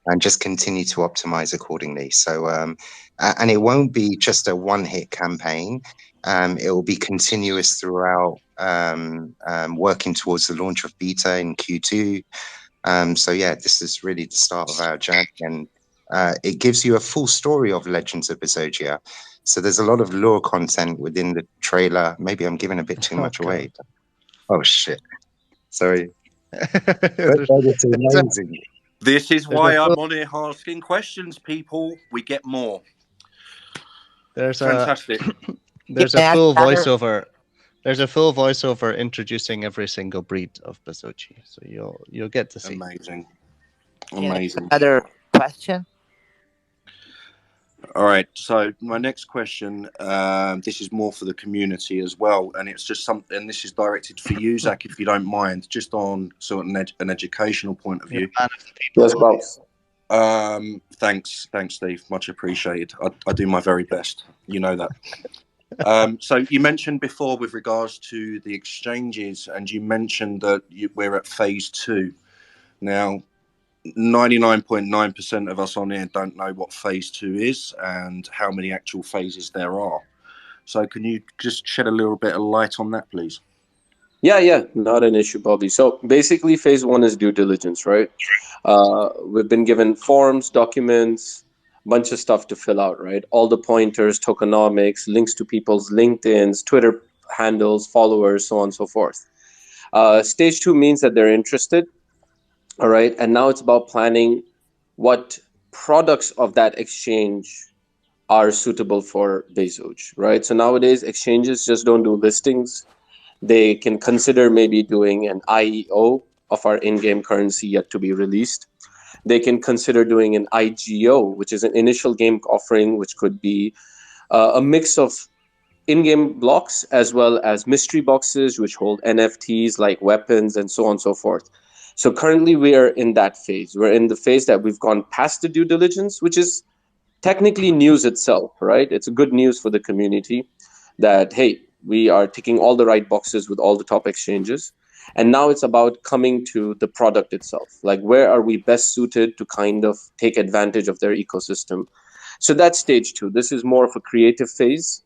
and just continue to optimize accordingly. So, and it won't be just a one-hit campaign. It will be continuous throughout, working towards the launch of beta in Q2. So yeah, this is really the start of our journey, and it gives you a full story of Legends of Bezogia. So there's a lot of lore content within the trailer. Maybe I'm giving a bit too much away. Oh shit! Sorry. It's amazing. This is why I'm on here asking questions, people. We get more. There's fantastic. There's a full voiceover. There's a full voiceover introducing every single breed of Bezoge, so you'll get to see. Amazing. Another question. All right. So my next question, this is more for the community as well, and it's just something. And this is directed for you, Zach, if you don't mind, just on sort of an educational point of view. Yes, boss. Thanks, Steve. Much appreciated. I do my very best. You know that. So you mentioned before with regards to the exchanges, and you mentioned that we're at phase 2 now. 99.9% of us on here don't know what phase 2 is and how many actual phases there are. So can you just shed a little bit of light on that, please? Yeah, not an issue, Bobby. So basically, phase 1 is due diligence, right? We've been given forms, documents, bunch of stuff to fill out, right? All the pointers, tokenomics, links to people's LinkedIn's, Twitter handles, followers, so on and so forth. Stage 2 means that they're interested, all right? And now it's about planning what products of that exchange are suitable for Bezoge, right? So nowadays, exchanges just don't do listings. They can consider maybe doing an IEO of our in-game currency yet to be released. They can consider doing an IGO, which is an initial game offering, which could be a mix of in-game blocks as well as mystery boxes, which hold NFTs like weapons and so on and so forth. So currently we are in that phase. We're in the phase that we've gone past the due diligence, which is technically news itself, right? It's a good news for the community that, hey, we are ticking all the right boxes with all the top exchanges. And now it's about coming to the product itself. Like, where are we best suited to kind of take advantage of their ecosystem? So that's stage 2. This is more of a creative phase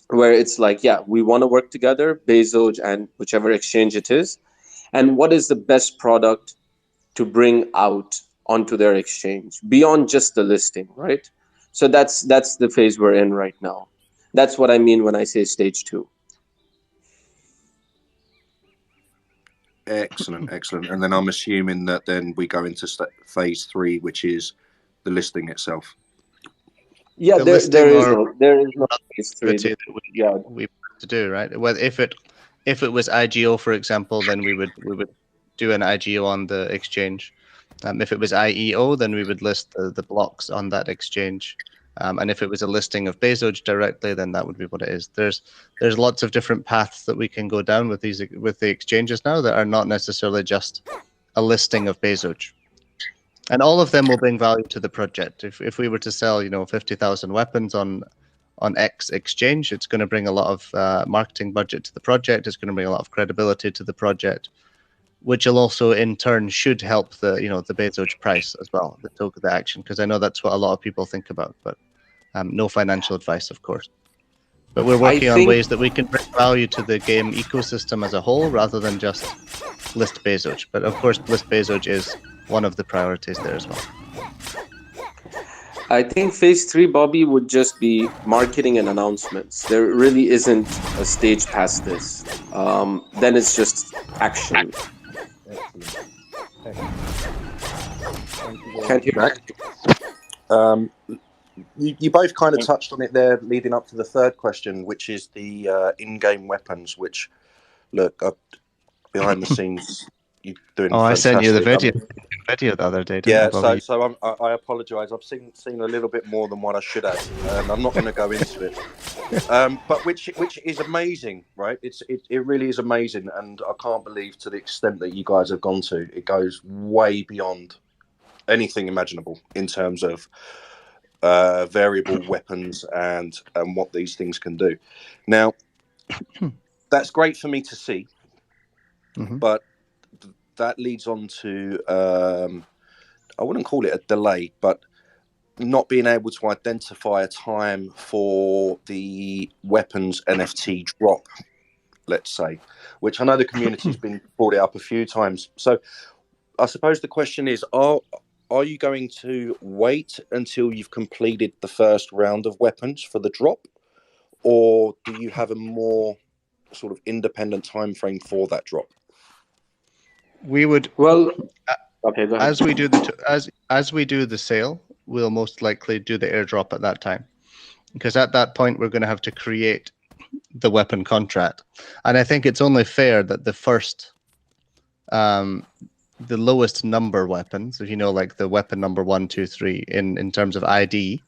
where it's like, yeah, we want to work together, Bezoge and whichever exchange it is. And what is the best product to bring out onto their exchange beyond just the listing, right? So that's the phase we're in right now. That's what I mean when I say stage 2. Excellent. And then I'm assuming that then we go into phase 3, which is the listing itself. Yeah, there is no phase 3. We to do, right? Well, if it was IGO, for example, then we would do an IGO on the exchange. If it was IEO, then we would list the blocks on that exchange. And if it was a listing of Bezoge directly, then that would be what it is. There's lots of different paths that we can go down with the exchanges now that are not necessarily just a listing of Bezoge. And all of them will bring value to the project. If we were to sell, 50,000 weapons on X exchange, it's going to bring a lot of marketing budget to the project. It's going to bring a lot of credibility to the project, which will also in turn should help the the Bezoge price as well, the token, the action, because I know that's what a lot of people think about, but no financial advice, of course. But we're working on ways that we can bring value to the game ecosystem as a whole rather than just list Bezoge. But of course, list Bezoge is one of the priorities there as well. I think phase 3, Bobby, would just be marketing and announcements. There really isn't a stage past this. Then it's just action. Can't hear back. You both kind of touched on it there, leading up to the third question, which is the in-game weapons. Which, look, behind the scenes, you're doing. Oh, I sent you the video the other day. Didn't Yeah, I, so I apologise. I've seen a little bit more than what I should have. I'm not going to go into it, but which is amazing, right? It really is amazing, and I can't believe to the extent that you guys have gone to. It goes way beyond anything imaginable in terms of variable weapons and what these things can do. Now, that's great for me to see, but that leads on to I wouldn't call it a delay, but not being able to identify a time for the weapons NFT drop, let's say, which I know the community's been brought it up a few times. So I suppose the question is, are you going to wait until you've completed the first round of weapons for the drop, or do you have a more sort of independent time frame for that drop? We would okay, go ahead. As we do the sale, we'll most likely do the airdrop at that time, because at that point we're going to have to create the weapon contract, and I think it's only fair that the first, the lowest number weapons, like the weapon number 1, 2, 3 in terms of ID,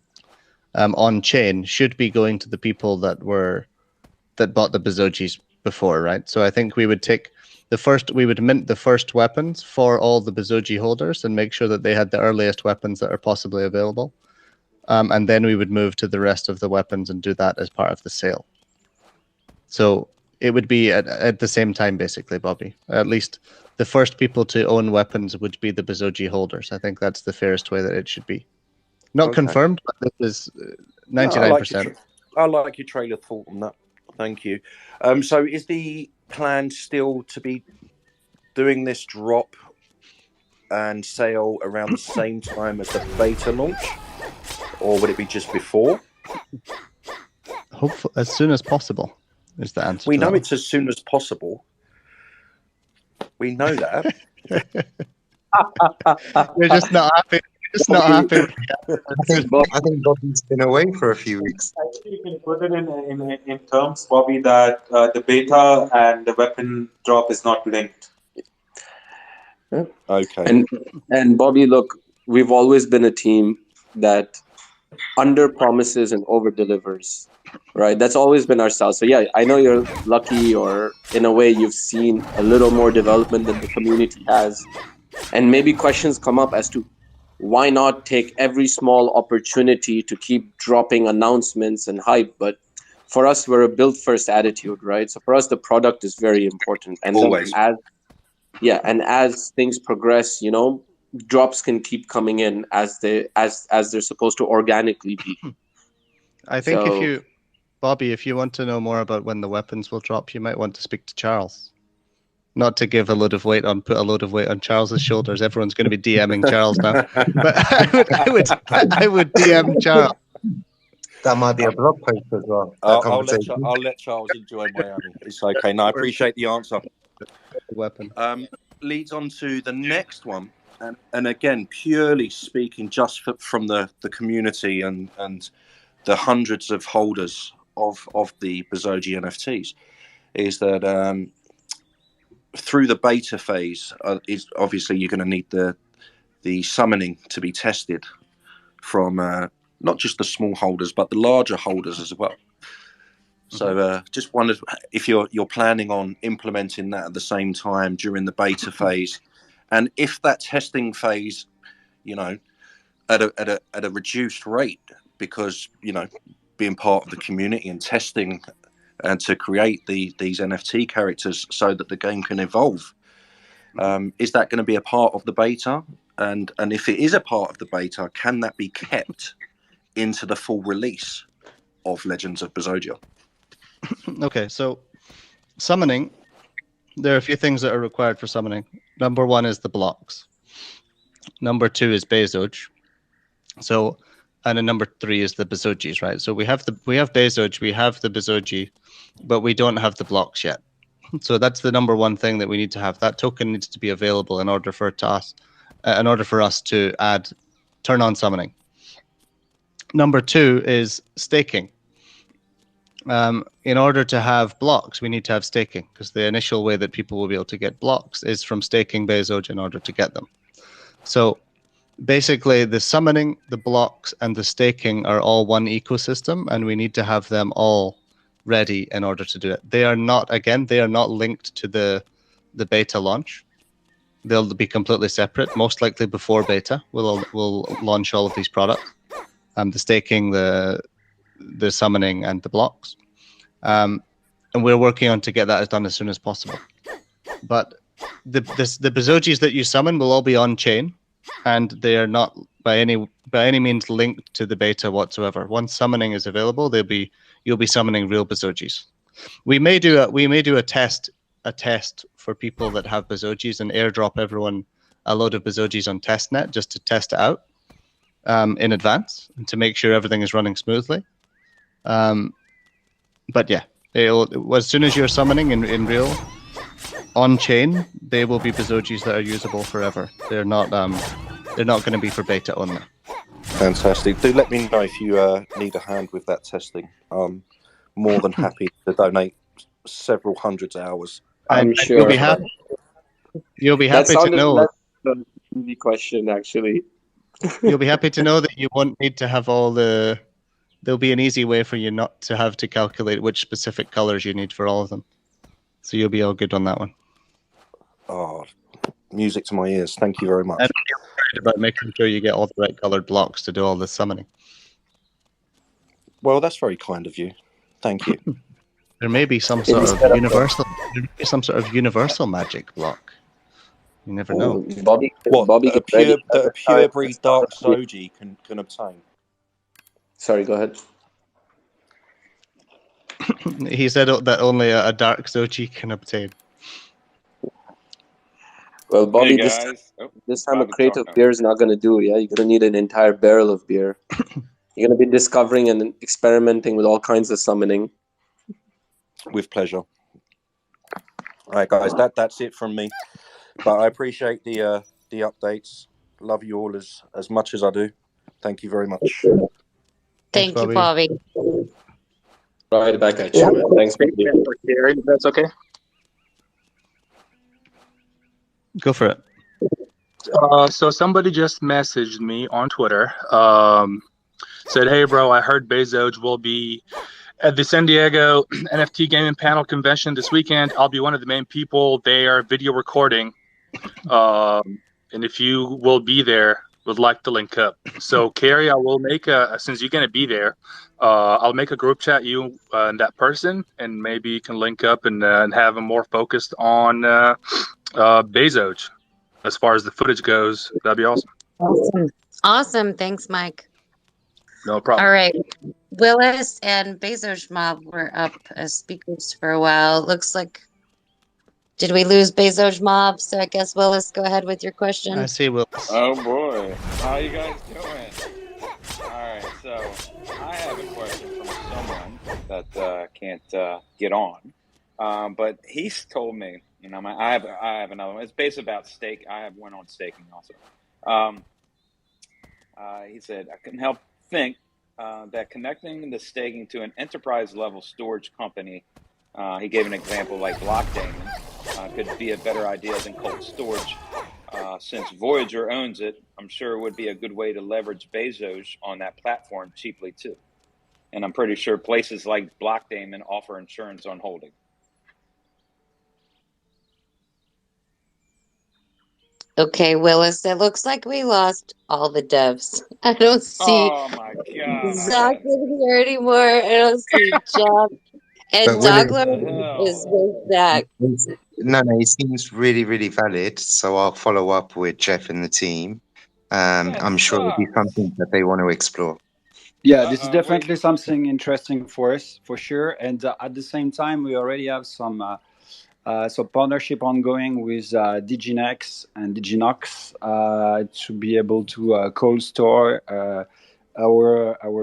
on chain should be going to the people that bought the Bezoges before, right? So I think we would mint the first weapons for all the Bezoge holders and make sure that they had the earliest weapons that are possibly available. And then we would move to the rest of the weapons and do that as part of the sale. So it would be at the same time, basically, Bobby. At least the first people to own weapons would be the Bezoge holders. I think that's the fairest way that it should be. Not confirmed, but this is 99%. I like your trailer of thought on that. Thank you. So is the plan still to be doing this drop and sale around the same time as the beta launch, or would it be just before? Hopefully, as soon as possible is the answer. We know it's as soon as possible. We know that. You're just not happy. Just not happy. I think Bobby's been away for a few weeks. I think you can put it in terms, Bobby, that the beta and the weapon drop is not linked. Okay. And Bobby, look, we've always been a team that under promises and over delivers, right? That's always been our style. So yeah, I know you're lucky, or in a way you've seen a little more development than the community has, and maybe questions come up as to why not take every small opportunity to keep dropping announcements and hype. But for us, we're a build first attitude, right? So for us, the product is very important, and always. As things progress, drops can keep coming in as they're supposed to organically be. I think Bobby, if you want to know more about when the weapons will drop, you might want to speak to Charles. Not to put a load of weight on Charles's shoulders. Everyone's going to be DMing Charles now, but I would DM Charles. That might be a blog post as well. I'll let Charles enjoy Miami. It's okay. No, I appreciate the answer. Weapon leads on to the next one, and again, purely speaking, just from the community and the hundreds of holders of the Bezoge NFTs, is that through the beta phase, is obviously you're going to need the summoning to be tested from not just the small holders but the larger holders as well. So just wondered if you're planning on implementing that at the same time during the beta phase, and if that testing phase, you know, at a reduced rate, because, you know, being part of the community and testing and to create these NFT characters so that the game can evolve. Is that going to be a part of the beta? And if it is a part of the beta, can that be kept into the full release of Legends of Bezogia? Okay, so summoning, there are a few things that are required for summoning. Number one is the blocks. Number two is Bezoge. So, and then number three is the Bezogis, right? So we have Bezoge, we have the Bezogi, but we don't have the blocks yet. So that's the number one thing that we need to have. That token needs to be available in order for us to turn on summoning. Number two is staking. In order to have blocks, we need to have staking, because the initial way that people will be able to get blocks is from staking Bezoge in order to get them. So basically, the summoning, the blocks, and the staking are all one ecosystem, and we need to have them all ready in order to do it. They are not linked to the beta launch. They'll be completely separate. Most likely before beta, we'll launch all of these products. The staking, the summoning, and the blocks. And we're working on to get that done as soon as possible. But the Bezogis that you summon will all be on chain, and they are not by any means linked to the beta whatsoever. Once summoning is available, you'll be summoning real Bezogis. We may do a test for people that have Bezogis and airdrop everyone a load of Bezogis on testnet just to test it out in advance and to make sure everything is running smoothly. But yeah, as soon as you're summoning in real on chain, they will be Bezogis that are usable forever. They're not going to be for beta only. Fantastic. Do let me know if you need a hand with that testing. I'm more than happy to donate several hundreds of hours. I'm sure. You'll be happy to know. That's an easy question, actually. You'll be happy to know that you won't need to have all the. There'll be an easy way for you not to have to calculate which specific colors you need for all of them. So you'll be all good on that one. Oh, music to my ears. Thank you very much. And about making sure you get all the right colored blocks to do all the summoning. Well, that's very kind of you. Thank you. There may be some sort of universal magic block. You never know. Bobby a pure breed dark Bezoge can obtain. Sorry, go ahead. He said that only a dark Bezoge can obtain. Well, Bobby, hey this time a crate of beer is not going to do. Yeah, you're going to need an entire barrel of beer. You're going to be discovering and experimenting with all kinds of summoning. With pleasure. All right, guys, that's it from me. But I appreciate the updates. Love you all as much as I do. Thank you very much. Thank you, Bobby. Right back at you, man. Thanks for Gary. That's okay. Go for it. So somebody just messaged me on Twitter. Said, "Hey, bro, I heard Bezoge will be at the San Diego NFT Gaming Panel Convention this weekend. I'll be one of the main people. They are video recording. And if you will be there, would like to link up. So, Carrie, I will make since you're going to be there, I'll make a group chat, you and that person, and maybe you can link up and have them more focused on Bezoge. As far as the footage goes, that'd be awesome. Awesome. Thanks, Mike. No problem. All right. Willis and Bezoge Mob were up as speakers for a while. Looks like, did we lose Bezoge Mob? So I guess, Willis, go ahead with your question. I see, Willis. Oh, boy. How you guys doing? All right. So I have a question from someone that can't get on. But he's told me, I have another one. It's based about stake. I have one on staking also. He said, I couldn't help think that connecting the staking to an enterprise level storage company, he gave an example like Blockdaemon, could be a better idea than cold storage. Since Voyager owns it, I'm sure it would be a good way to leverage Bezoge on that platform cheaply too. And I'm pretty sure places like Blockdaemon offer insurance on holding. Okay, Willis, it looks like we lost all the devs. I don't see Oh my Zach god! in here anymore. I don't see Jeff. But And Willie, What Douglas the is hell? with Zach. no, he seems really, really valid. So I'll follow up with Jeff and the team. That I'm sure it'll be sucks. something that they want to explore. Yeah, this is Wait. definitely something interesting for us, for sure. And at the same time, we already have some partnership ongoing with Diginex and Diginox to be able to cold store our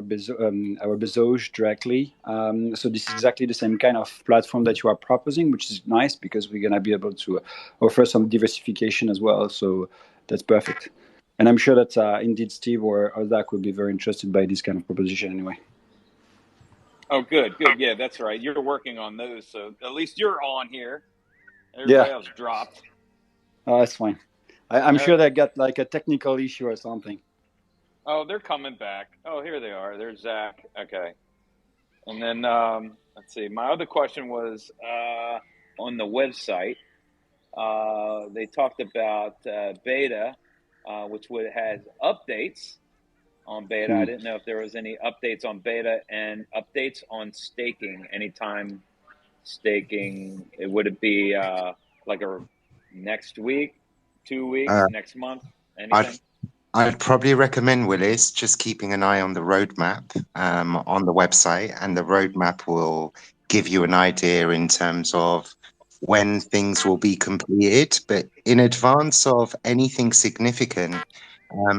Bezoge directly. So this is exactly the same kind of platform that you are proposing, which is nice because we're gonna be able to offer some diversification as well. So that's perfect. And I'm sure that indeed Steve or Zach would be very interested by this kind of proposition anyway. Oh, good, good. Yeah, that's right. You're working on those, so at least you're on here. Yeah, Everybody else dropped. that's fine. I'm All sure right. they got like a technical issue or something. Oh, they're coming back. Oh, here they are. There's Zach. Okay. And then let's see. My other question was on the website. They talked about beta, which has updates on beta. I didn't know if there was any updates on beta and updates on staking. Anytime staking, would it be like a next week, 2 weeks, Uh, next month, I'd anything? I'd probably recommend, Willis, just keeping an eye on the roadmap on the website, and the roadmap will give you an idea in terms of when things will be completed. But in advance of anything significant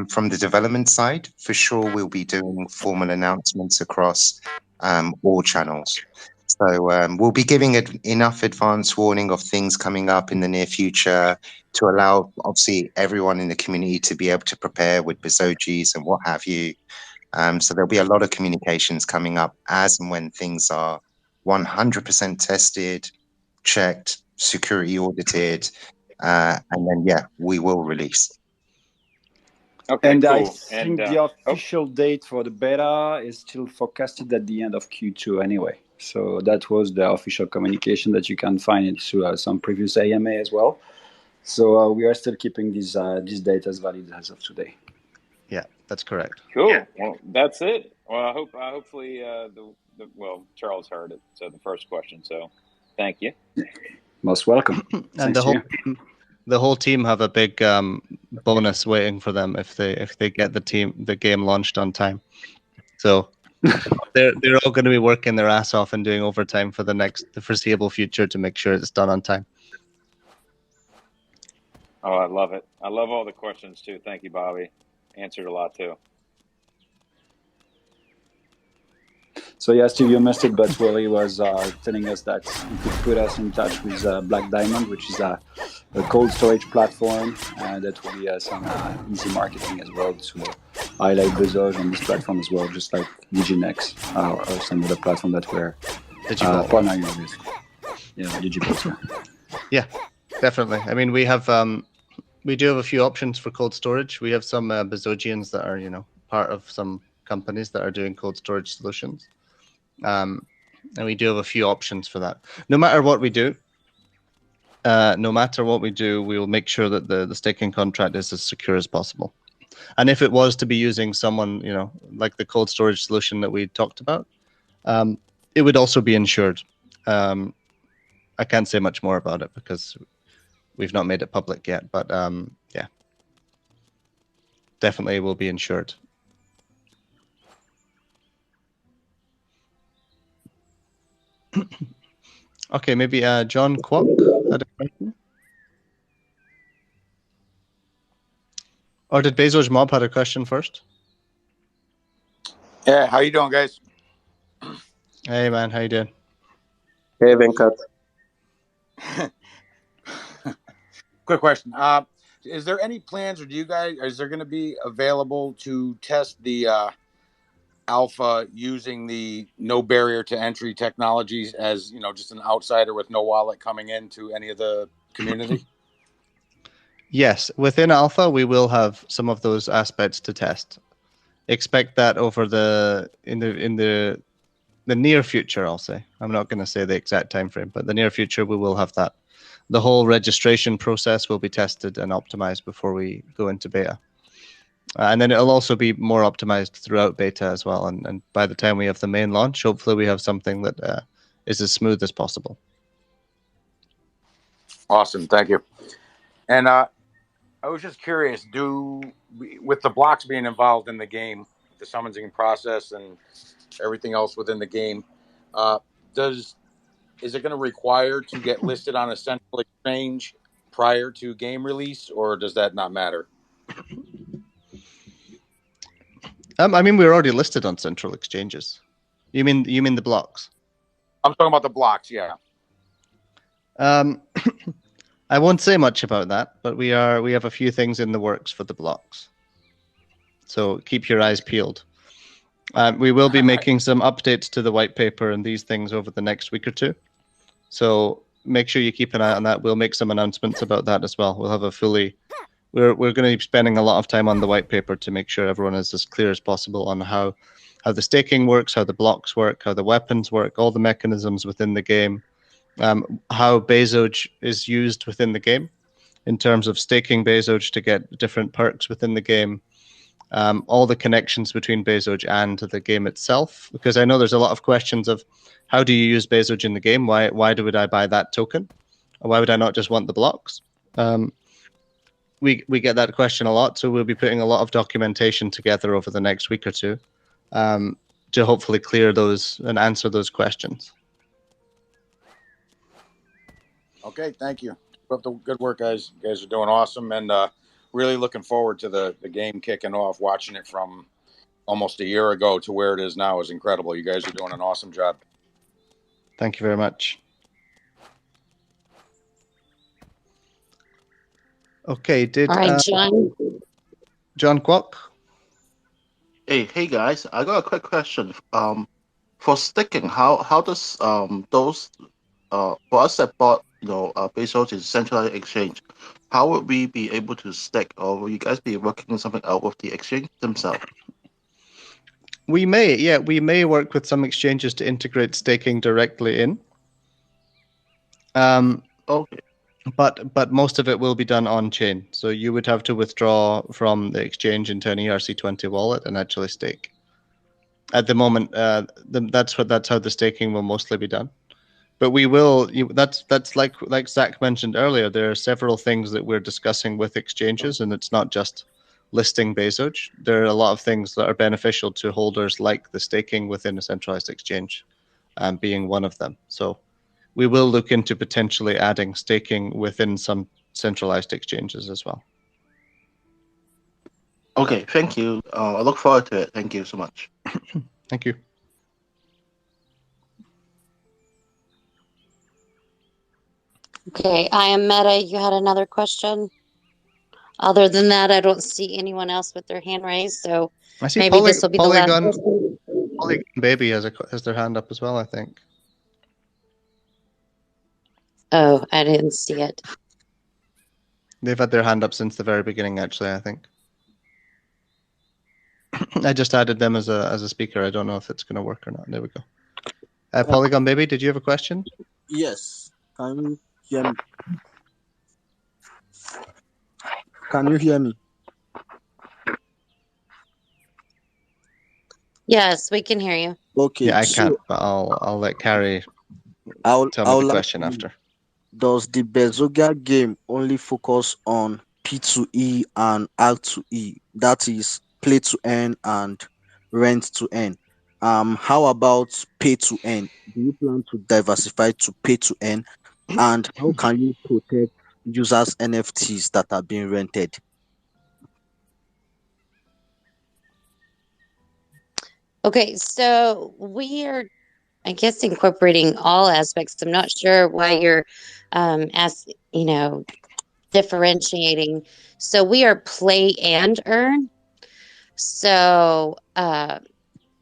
from the development side, for sure we'll be doing formal announcements across all channels. So we'll be giving it enough advance warning of things coming up in the near future to allow, obviously, everyone in the community to be able to prepare with Bezogis and what have you. So there'll be a lot of communications coming up as and when things are 100% tested, checked, security audited, and then, yeah, we will release. Okay, And I cool. And think the oh, official date for the beta is still forecasted at the end of Q2 anyway. So that was the official communication that you can find into some previous AMA as well. So we are still keeping this date as valid as of today. Yeah, that's correct. cool. Well, that's it. Well, I hope hopefully well, Charles heard it. So the first question. So thank you. Most welcome. And Thanks to you. the whole team have a big bonus waiting for them if they get the game launched on time. So they're all going to be working their ass off and doing overtime for the foreseeable future to make sure it's done on time. Oh, I love it. I love all the questions too. Thank you, Bobby. Answered a lot too. So yeah, Steve, you missed it, but Willie was telling us that he could put us in touch with Black Diamond, which is a cold storage platform that will be some easy marketing as well to highlight Bezoge on this platform as well, just like Diginex or some other platform that we're partnering with. Yeah, Digibolt. Yeah, definitely. I mean, we do have a few options for cold storage. We have some Bezogians that are part of some companies that are doing cold storage solutions. And we do have a few options for that. No matter what we do, we will make sure that the staking contract is as secure as possible. And if it was to be using someone, like the cold storage solution that we talked about, it would also be insured. I can't say much more about it because we've not made it public yet, but yeah, definitely will be insured. Okay, maybe John Kwok had a question? Or did Bezoge Mob had a question first? Yeah, how you doing, guys? Hey, man, how you doing? Hey, Venkat. Quick question. Is there any plans, or is there going to be available to test the alpha using the no barrier to entry technologies as, just an outsider with no wallet coming into any of the community? Yes, within alpha, we will have some of those aspects to test. Expect that over in the near future, I'll say. I'm not going to say the exact time frame, but the near future, we will have that. the whole registration process will be tested and optimized before we go into beta. And then it'll also be more optimized throughout beta as well. And by the time we have the main launch, hopefully we have something that is as smooth as possible. Awesome, thank you. And I was just curious, with the blocks being involved in the game, the summoning process and everything else within the game, is it going to require to get listed on a central exchange prior to game release, or does that not matter? I mean, we're already listed on central exchanges. You mean the blocks? I'm talking about the blocks, yeah. I won't say much about that, but we have a few things in the works for the blocks. So keep your eyes peeled. We will be making some updates to the white paper and these things over the next week or two. So make sure you keep an eye on that. We'll make some announcements about that as well. We'll have a fully. We're going to be spending a lot of time on the white paper to make sure everyone is as clear as possible on how the staking works, how the blocks work, how the weapons work, all the mechanisms within the game, how Bezoge is used within the game in terms of staking Bezoge to get different perks within the game, all the connections between Bezoge and the game itself, because I know there's a lot of questions of how do you use Bezoge in the game? Why would I buy that token? Or why would I not just want the blocks? We get that question a lot, so we'll be putting a lot of documentation together over the next week or two to hopefully clear those and answer those questions. Okay, thank you. Keep up the good work, guys. You guys are doing awesome, and really looking forward to the game kicking off. Watching it from almost a year ago to where it is now is incredible. You guys are doing an awesome job. Thank you very much. Okay, all right, John. John Kwok? Hey guys, I got a quick question. For staking, how does those for us that bought Bezoge is centralized exchange, how would we be able to stake, or will you guys be working something out with the exchange themselves? We may work with some exchanges to integrate staking directly in. Okay. But most of it will be done on chain. So you would have to withdraw from the exchange into an ERC20 wallet and actually stake. At the moment, that's how the staking will mostly be done. But we will. That's like Zach mentioned earlier. There are several things that we're discussing with exchanges, and it's not just listing Bezoge. There are a lot of things that are beneficial to holders, like the staking within a centralized exchange, being one of them. So we will look into potentially adding staking within some centralized exchanges as well. Okay, thank you. I look forward to it. Thank you so much. Thank you. Okay, I am Meta. You had another question? Other than that, I don't see anyone else with their hand raised, so I see maybe this will be the last Polygon question. Baby has their hand up as well, I think. Oh, I didn't see it. They've had their hand up since the very beginning, actually, I think. I just added them as a speaker. I don't know if it's going to work or not. There we go. Polygon Baby, did you have a question? Yes. Can you hear me? Can you hear me? Yes, we can hear you. Okay. Yeah, I can't, but I'll let Carrie tell me the question after. Does the Bezogia game only focus on P2E and R2E? That is play to earn and rent to earn. How about pay to earn? Do you plan to diversify to pay to earn? And how can you protect users' NFTs that are being rented? Okay, so we are, I guess, incorporating all aspects. I'm not sure why you're differentiating. So we are play and earn. So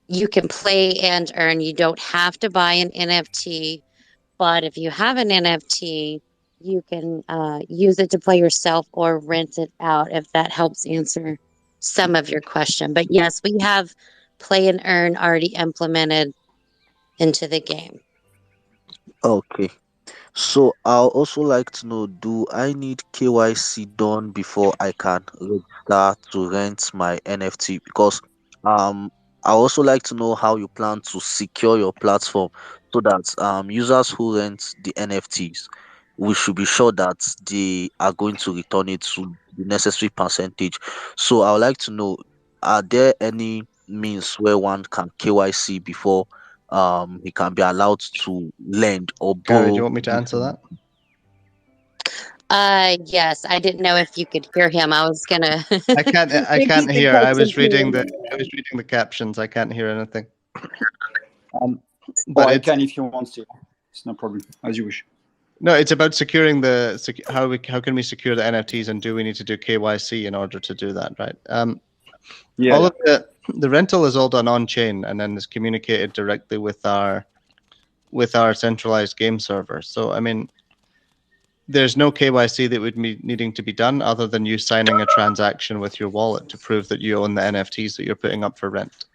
you can play and earn. You don't have to buy an NFT, but if you have an NFT, you can use it to play yourself or rent it out, if that helps answer some of your question. But yes, we have play and earn already implemented into the game. Okay. So I'll also like to know, do I need KYC done before I can register to rent my NFT? Because I also like to know how you plan to secure your platform so that users who rent the NFTs, we should be sure that they are going to return it to the necessary percentage. So I would like to know, are there any means where one can KYC before he can be allowed to lend or Gary, do you borrow want me to answer using? that? Yes, I didn't know if you could hear him. I was gonna I can't. I repeat can't the hear. I question was to reading you. the. I was reading the captions. I can't hear anything. Um, Oh, but I it's can if you want to. It's no problem, as you wish. no. It's about securing the how can we secure the NFTs, and do we need to do KYC in order to do that? Right. Yeah, All yeah. of the rental is all done on chain, and then is communicated directly with our centralized game server. So I mean, there's no KYC that would be needing to be done other than you signing a transaction with your wallet to prove that you own the NFTs that you're putting up for rent.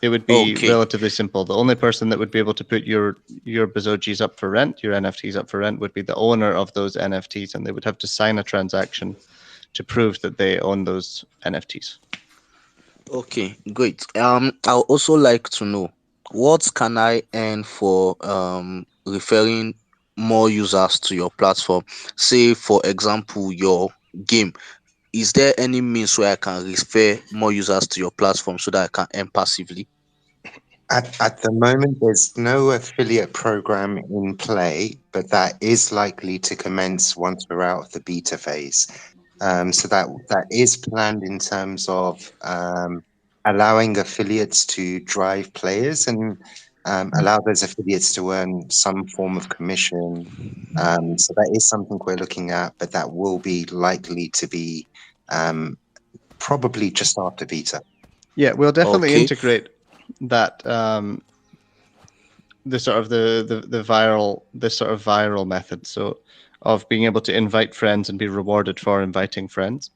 It would be Okay, relatively simple. The only person that would be able to put your Bezogis up for rent, your NFTs up for rent, would be the owner of those NFTs, and they would have to sign a transaction to prove that they own those NFTs. okay, great. I'll also like to know, what can I earn for referring more users to your platform? Say, for example, your game. Is there any means where I can refer more users to your platform so that I can earn passively? At the moment, there's no affiliate program in play, but that is likely to commence once we're out of the beta phase. So that is planned in terms of allowing affiliates to drive players and allow those affiliates to earn some form of commission. So that is something we're looking at, but that will be likely to be probably just after beta. Yeah, we'll definitely Okay, integrate that the sort of the viral this sort of viral method, so of being able to invite friends and be rewarded for inviting friends.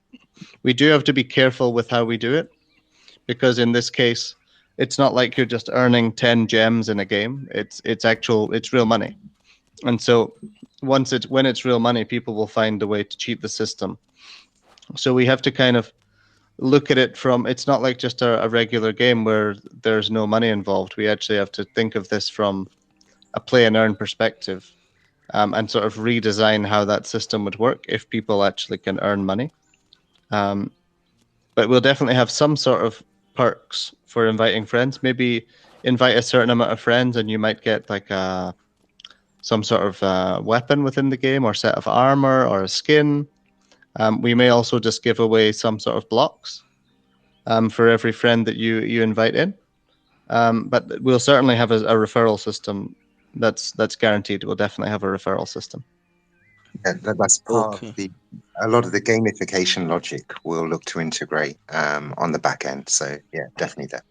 We do have to be careful with how we do it, because in this case it's not like you're just earning 10 gems in a game. It's real money. And so when it's real money, people will find a way to cheat the system. So we have to kind of look at it from, it's not like just a regular game where there's no money involved. We actually have to think of this from a play and earn perspective, and sort of redesign how that system would work if people actually can earn money. But we'll definitely have some sort of perks for inviting friends. Maybe invite a certain amount of friends, and you might get like some sort of weapon within the game, or set of armor, or a skin. We may also just give away some sort of blocks for every friend that you invite in. But we'll certainly have a referral system that's guaranteed. We'll definitely have a referral system. That's part of okay, a lot of the gamification logic we'll look to integrate on the back end. So yeah, definitely that.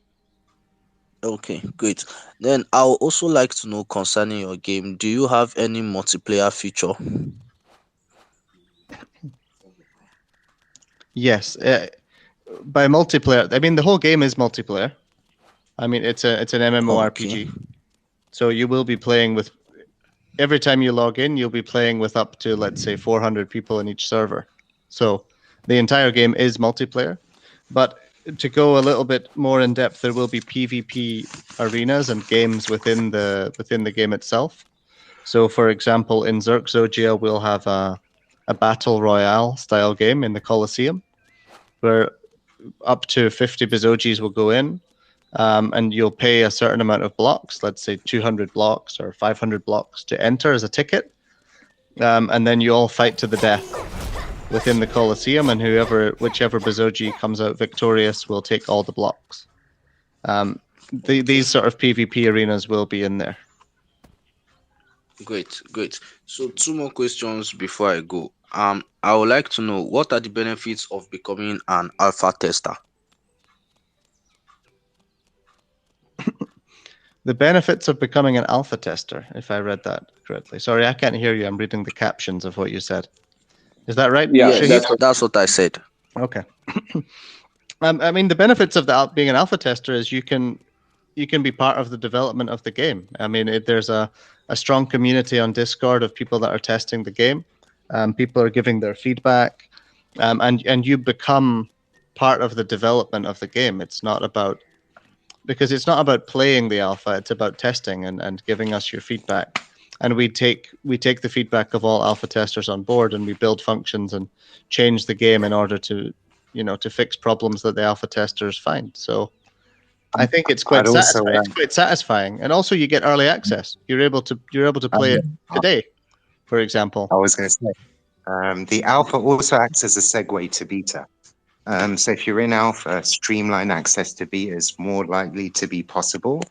okay, great. Then I'll also like to know, concerning your game, do you have any multiplayer feature? Yes, by multiplayer, I mean the whole game is multiplayer. I mean it's an Okay, MMORPG, so you will be playing with, every time you log in, you'll be playing with up to, let's say, 400 people in each server. So the entire game is multiplayer. But to go a little bit more in depth, there will be PvP arenas and games within the game itself. So, for example, in Bezogia, we'll have a battle royale style game in the Colosseum, where up to 50 Bezogis will go in, and you'll pay a certain amount of blocks, let's say 200 blocks or 500 blocks, to enter as a ticket. And then you all fight to the death within the Colosseum, and whichever Bezogi comes out victorious will take all the blocks. okay, These sort of PvP arenas will be in there. great, great. So two more questions before I go. I would like to know, what are the benefits of becoming an alpha tester? The benefits of becoming an alpha tester, if I read that correctly. Sorry, I can't hear you. I'm reading the captions of what you said. Is that right, Yeah, Yes, Shahid? that's what I said. Okay. I mean, the benefits of being an alpha tester is you can you can be part of the development of the game. I mean, there's a strong community on Discord of people that are testing the game. People are giving their feedback, and you become part of the development of the game. It's not about playing the alpha. It's about testing and giving us your feedback. And we take the feedback of all alpha testers on board, and we build functions and change the game in order to fix problems that the alpha testers find. So I think it's quite I'd also satisfying. It's quite satisfying, and also you get early access. You're able to play it today, for example. I was going to say the alpha also acts as a segue to beta. So if you're in alpha, streamline access to beta is more likely to be possible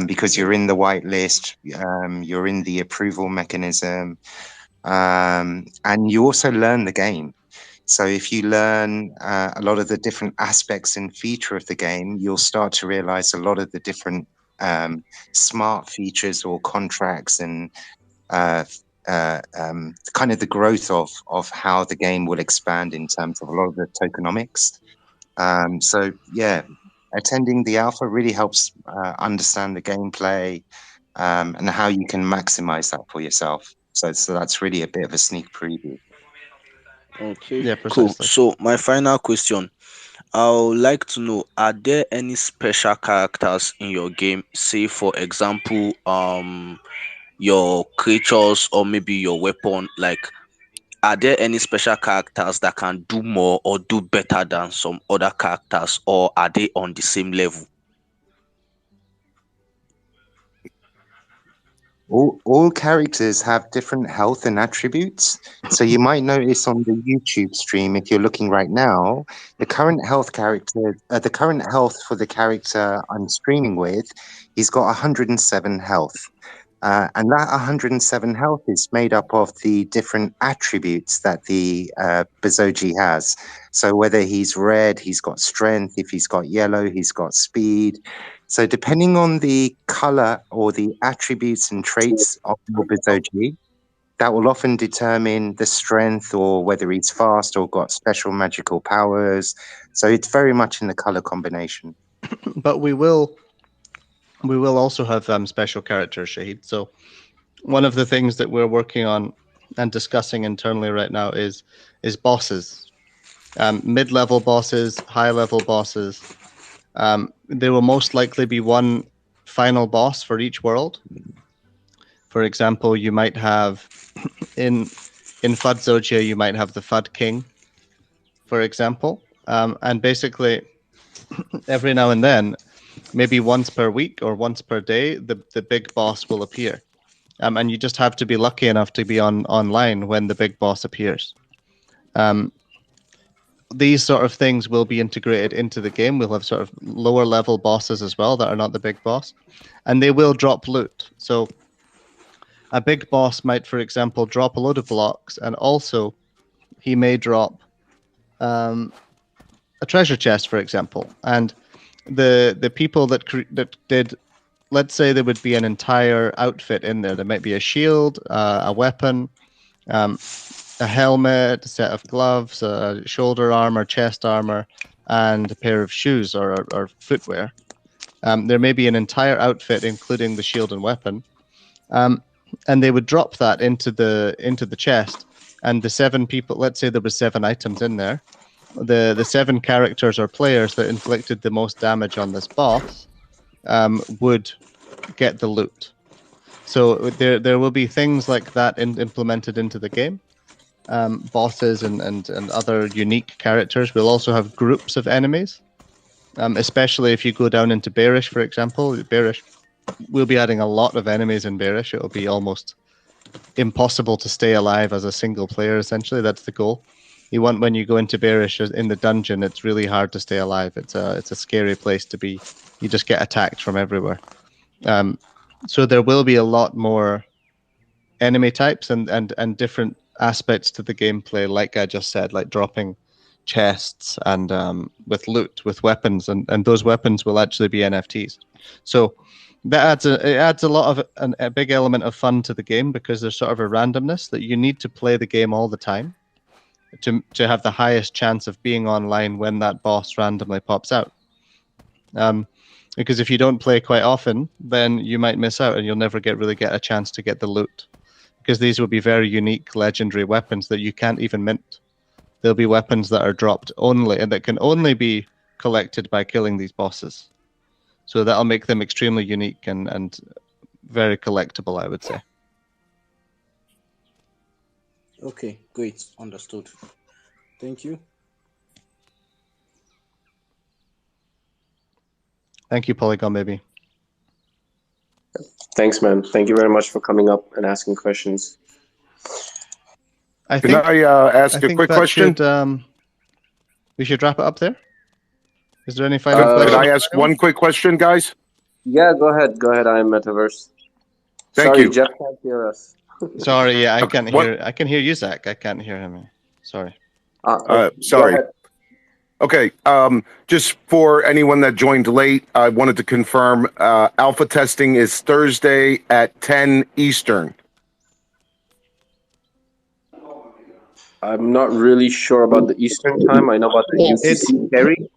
because you're in the whitelist, you're in the approval mechanism, and you also learn the game. So if you learn a lot of the different aspects and feature of the game, you'll start to realize a lot of the different smart features or contracts and kind of the growth of how the game will expand in terms of a lot of the tokenomics. So yeah, attending the alpha really helps understand the gameplay and how you can maximize that for yourself. So that's really a bit of a sneak preview. Okay, Yeah, cool. precisely. So my final question, I would like to know: are there any special characters in your game? Say, for example, your creatures or maybe your weapon. Like, are there any special characters that can do more or do better than some other characters, or are they on the same level? All characters have different health and attributes. So you might notice on the YouTube stream, if you're looking right now, the current health for the character I'm streaming with, he's got 107 health. And that 107 health is made up of the different attributes that the Bezogi has. So whether he's red, he's got strength. If he's got yellow, he's got speed. So depending on the color or the attributes and traits of your Bezogi, that will often determine the strength or whether he's fast or got special magical powers. So it's very much in the color combination. But we will also have special characters, Shahid. So one of the things that we're working on and discussing internally right now is bosses, mid-level bosses, high-level bosses. There will most likely be one final boss for each world. For example, you might have in Bezogia, you might have the FUD King, for example, and basically every now and then, maybe once per week or once per day, the big boss will appear. And you just have to be lucky enough to be online when the big boss appears. These sort of things will be integrated into the game. We'll have sort of lower level bosses as well that are not the big boss, and they will drop loot. So a big boss might, for example, drop a load of blocks, and also he may drop a treasure chest, for example. And the people that did, let's say there would be an entire outfit in there. There might be a shield, a weapon, a helmet, a set of gloves, a shoulder armor, chest armor, and a pair of shoes or footwear. There may be an entire outfit, including the shield and weapon, and they would drop that into the chest. And the 7 people, let's say there was 7 items in there, the 7 characters or players that inflicted the most damage on this boss would get the loot. So there will be things like that implemented into the game. Bosses and other unique characters. We'll also have groups of enemies, especially if you go down into Bearish, for example. Bearish, we'll be adding a lot of enemies in Bearish. It'll be almost impossible to stay alive as a single player, essentially. That's the goal. You want, when you go into Bearish in the dungeon, it's really hard to stay alive. It's a scary place to be. You just get attacked from everywhere. So there will be a lot more enemy types and different aspects to the gameplay, like I just said, like dropping chests and with loot, with weapons, and those weapons will actually be NFTs. So that adds a lot of a big element of fun to the game, because there's sort of a randomness that you need to play the game all the time to have the highest chance of being online when that boss randomly pops out. Because if you don't play quite often, then you might miss out and you'll never really get a chance to get the loot. Because these will be very unique legendary weapons that you can't even mint. There'll be weapons that are dropped only and that can only be collected by killing these bosses. So that'll make them extremely unique and very collectible, I would say. Okay, great. Understood. Thank you. Thank you, Polygon Baby. Thanks, man. Thank you very much for coming up and asking questions. Can I ask a quick question? We should wrap it up there. Is there any final Could questions? I ask one quick question, guys? Yeah, go ahead. Go ahead. I am Metaverse. Thank Sorry, you. Jeff can't hear us. Sorry, yeah, I can't what- hear. I can hear you, Zach. I can't hear him. Sorry. Sorry. Okay. Just for anyone that joined late, I wanted to confirm alpha testing is Thursday at 10 Eastern. I'm not really sure about the Eastern time. I know about the Yes. UTC carry.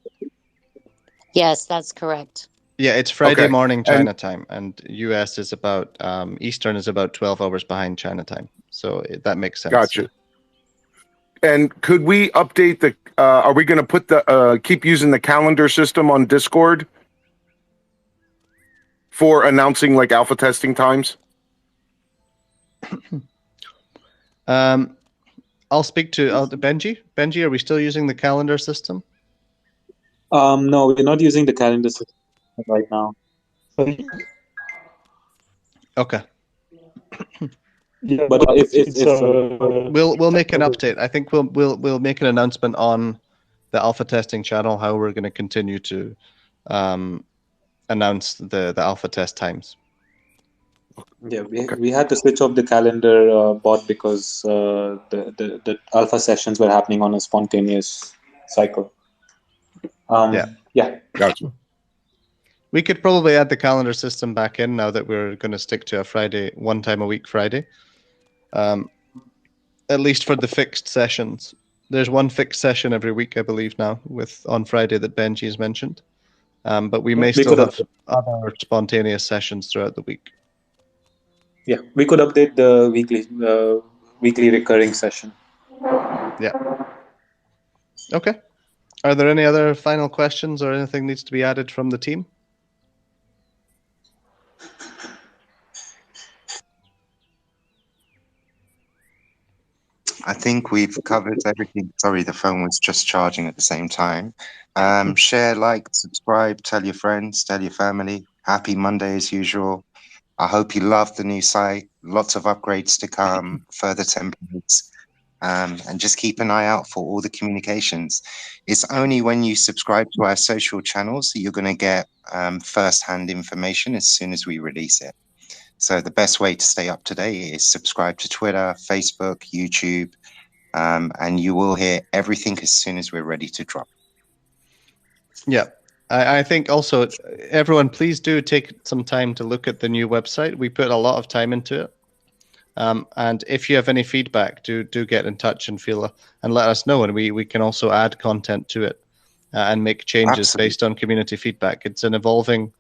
Yes, that's correct. Yeah, it's Friday Okay. morning And- China time, and US is about Eastern is about 12 hours behind China time. So that makes sense. Gotcha. And could we update the? Are we going to put the keep using the calendar system on Discord for announcing like alpha testing times? I'll speak to Benji. Benji, are we still using the calendar system? No, we're not using the calendar system right now. Okay. Yeah, But if we'll make an update. I think we'll make an announcement on the alpha testing channel how we're going to continue to announce the alpha test times. Yeah, we had to switch off the calendar bot because the alpha sessions were happening on a spontaneous cycle. Yeah. Gotcha. We could probably add the calendar system back in now that we're going to stick to a Friday, one time a week Friday. At least for the fixed sessions. There's one fixed session every week, I believe now, on Friday that Benji has mentioned. But we may still have other spontaneous sessions throughout the week. Yeah, we could update the weekly recurring session. Yeah. Okay. Are there any other final questions or anything needs to be added from the team? I think we've covered everything. Sorry, the phone was just charging at the same time. Share, like, subscribe, tell your friends, tell your family. Happy Monday as usual. I hope you love the new site. Lots of upgrades to come, further templates, and just keep an eye out for all the communications. It's only when you subscribe to our social channels that you're going to get first-hand information as soon as we release it. So the best way to stay up to date is subscribe to Twitter, Facebook, YouTube, and you will hear everything as soon as we're ready to drop. Yeah. I think also, everyone, please do take some time to look at the new website. We put a lot of time into it. And if you have any feedback, do get in touch and let us know. And we can also add content to it and make changes based on community feedback. It's an evolving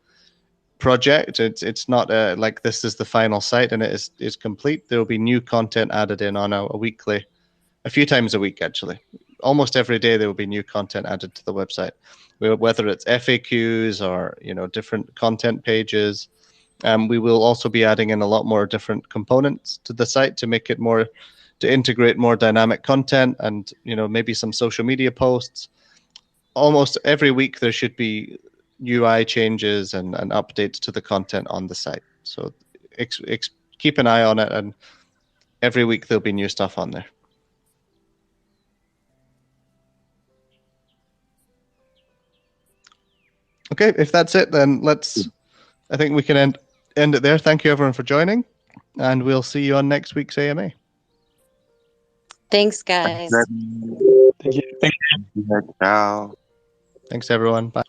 project. It's not like this is the final site and it is complete. There will be new content added in on a few times a week, actually. Almost every day there will be new content added to the website, whether it's FAQs or different content pages. We will also be adding in a lot more different components to the site to make it to integrate more dynamic content and maybe some social media posts. Almost every week there should be UI changes and updates to the content on the site. So keep an eye on it, and every week there'll be new stuff on there. Okay, if that's it, then I think we can end it there. Thank you everyone for joining, and we'll see you on next week's AMA. Thanks, guys. Thank you. Ciao. Thanks, everyone. Bye.